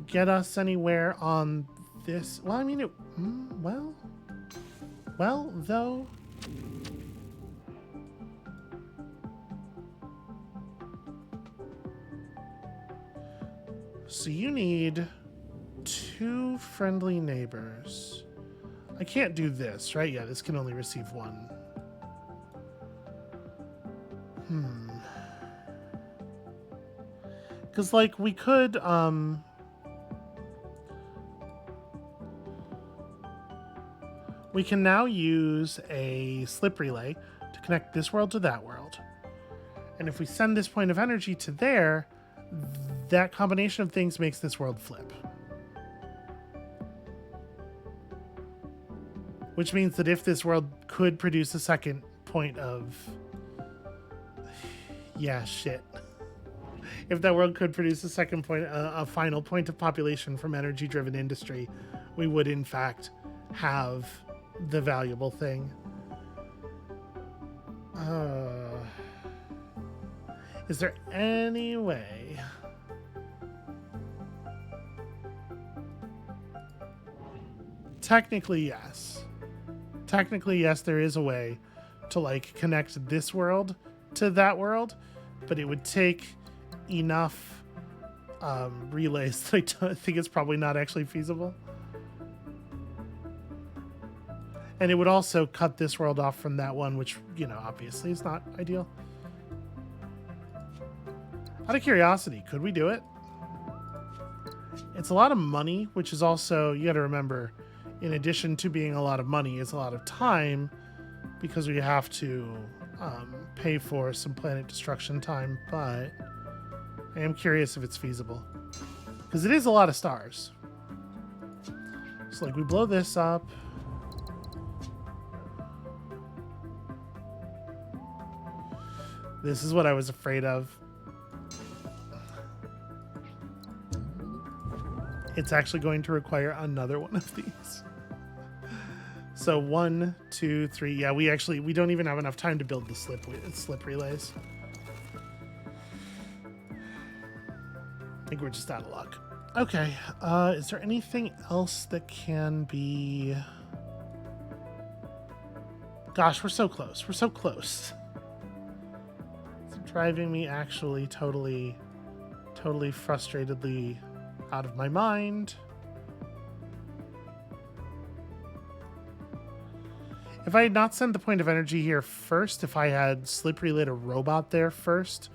S1: get us anywhere on this. Well, I mean, well, though... So you need 2 friendly neighbors. I can't do this, right? Yeah, this can only receive 1. Because, like, we could, we can now use a slip relay to connect this world to that world. And if we send this point of energy to there, that combination of things makes this world flip. Which means that if this world could produce a second point of... Yeah, shit. If that world could produce a second point, a final point of population from energy-driven industry, we would, in fact, have the valuable thing. Is there any way... Technically, yes. Technically, yes, there is a way to, like, connect this world to that world, but it would take enough relays that I think it's probably not actually feasible. And it would also cut this world off from that one, which, you know, obviously is not ideal. Out of curiosity, could we do it? It's a lot of money, which is also, you got to remember, in addition to being a lot of money, it's a lot of time, because we have to pay for some planet destruction time, but I am curious if it's feasible. Because it is a lot of stars. So, like, we blow this up. This is what I was afraid of. It's actually going to require another one of these. So 1, 2, 3. Yeah, we don't even have enough time to build the slip relays. think we're just out of luck. Okay, is there anything else that can be... Gosh, we're so close. We're so close. It's driving me actually totally frustratedly out of my mind. If I had not sent the point of energy here first, if I had Slippery lit a robot there first,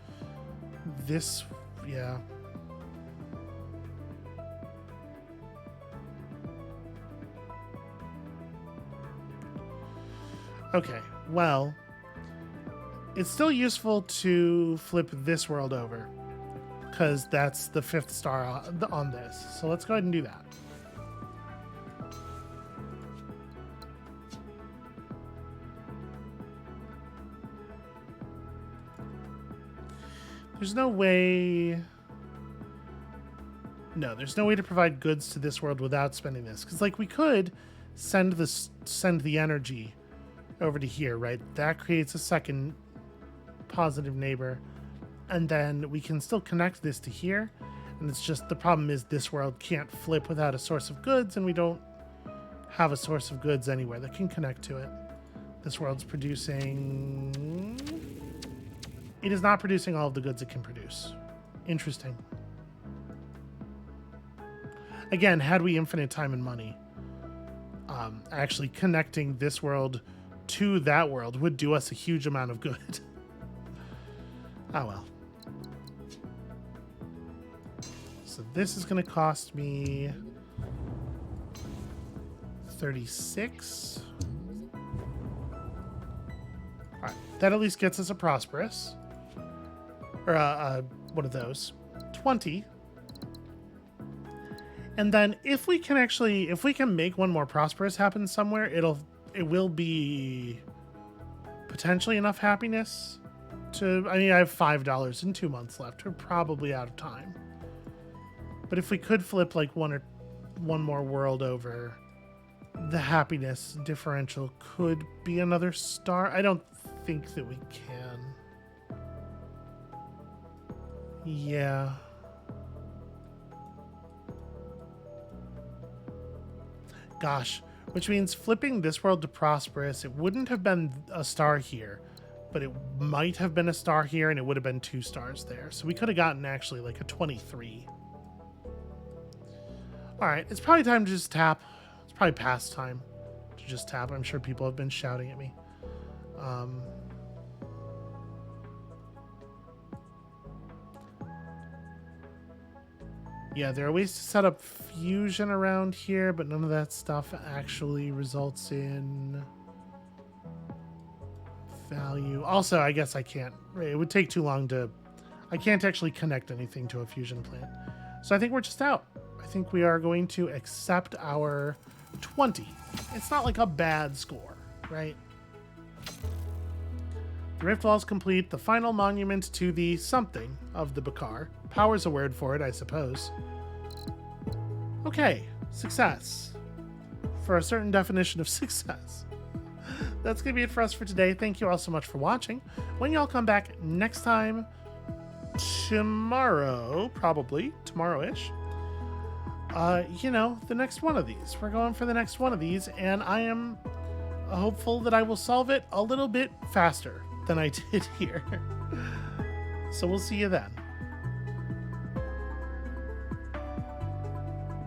S1: this, yeah. Okay, well, it's still useful to flip this world over because that's the 5th star on this. So let's go ahead and do that. There's no way... No, there's no way to provide goods to this world without spending this. Because, like, we could send the energy over to here, right? That creates a second positive neighbor. And then we can still connect this to here. And it's just, the problem is this world can't flip without a source of goods, and we don't have a source of goods anywhere that can connect to it. This world's producing... It is not producing all of the goods it can produce. Interesting. Again, had we infinite time and money, actually connecting this world to that world would do us a huge amount of good. Oh well. So this is going to cost me 36. All right, that at least gets us a prosperous. Or what are those? 20. And then if we can make one more prosperous happen somewhere, it will be potentially enough happiness to, I mean, I have $5 and 2 months left. We're probably out of time. But if we could flip like one more world over, the happiness differential could be another star. I don't think that we can. Yeah. Gosh, which means flipping this world to prosperous, it wouldn't have been a star here, but it might have been a star here, and it would have been 2 stars there. So we could have gotten actually like a 23. All right, it's probably time to just tap. It's probably past time to just tap. I'm sure people have been shouting at me. Yeah, there are ways to set up fusion around here, but none of that stuff actually results in value. Also, I guess I can't. It would take too long to... I can't actually connect anything to a fusion plant. So I think we're just out. I think we are going to accept our 20. It's not like a bad score, right? The rift wall is complete. The final monument to the something of the Bakar. Power's a word for it, I suppose. Okay, success. For a certain definition of success. That's going to be it for us for today. Thank you all so much for watching. When y'all come back next time, tomorrow, probably, tomorrow-ish, you know, the next one of these. We're going for the next one of these, and I am hopeful that I will solve it a little bit faster than I did here. So we'll see you then.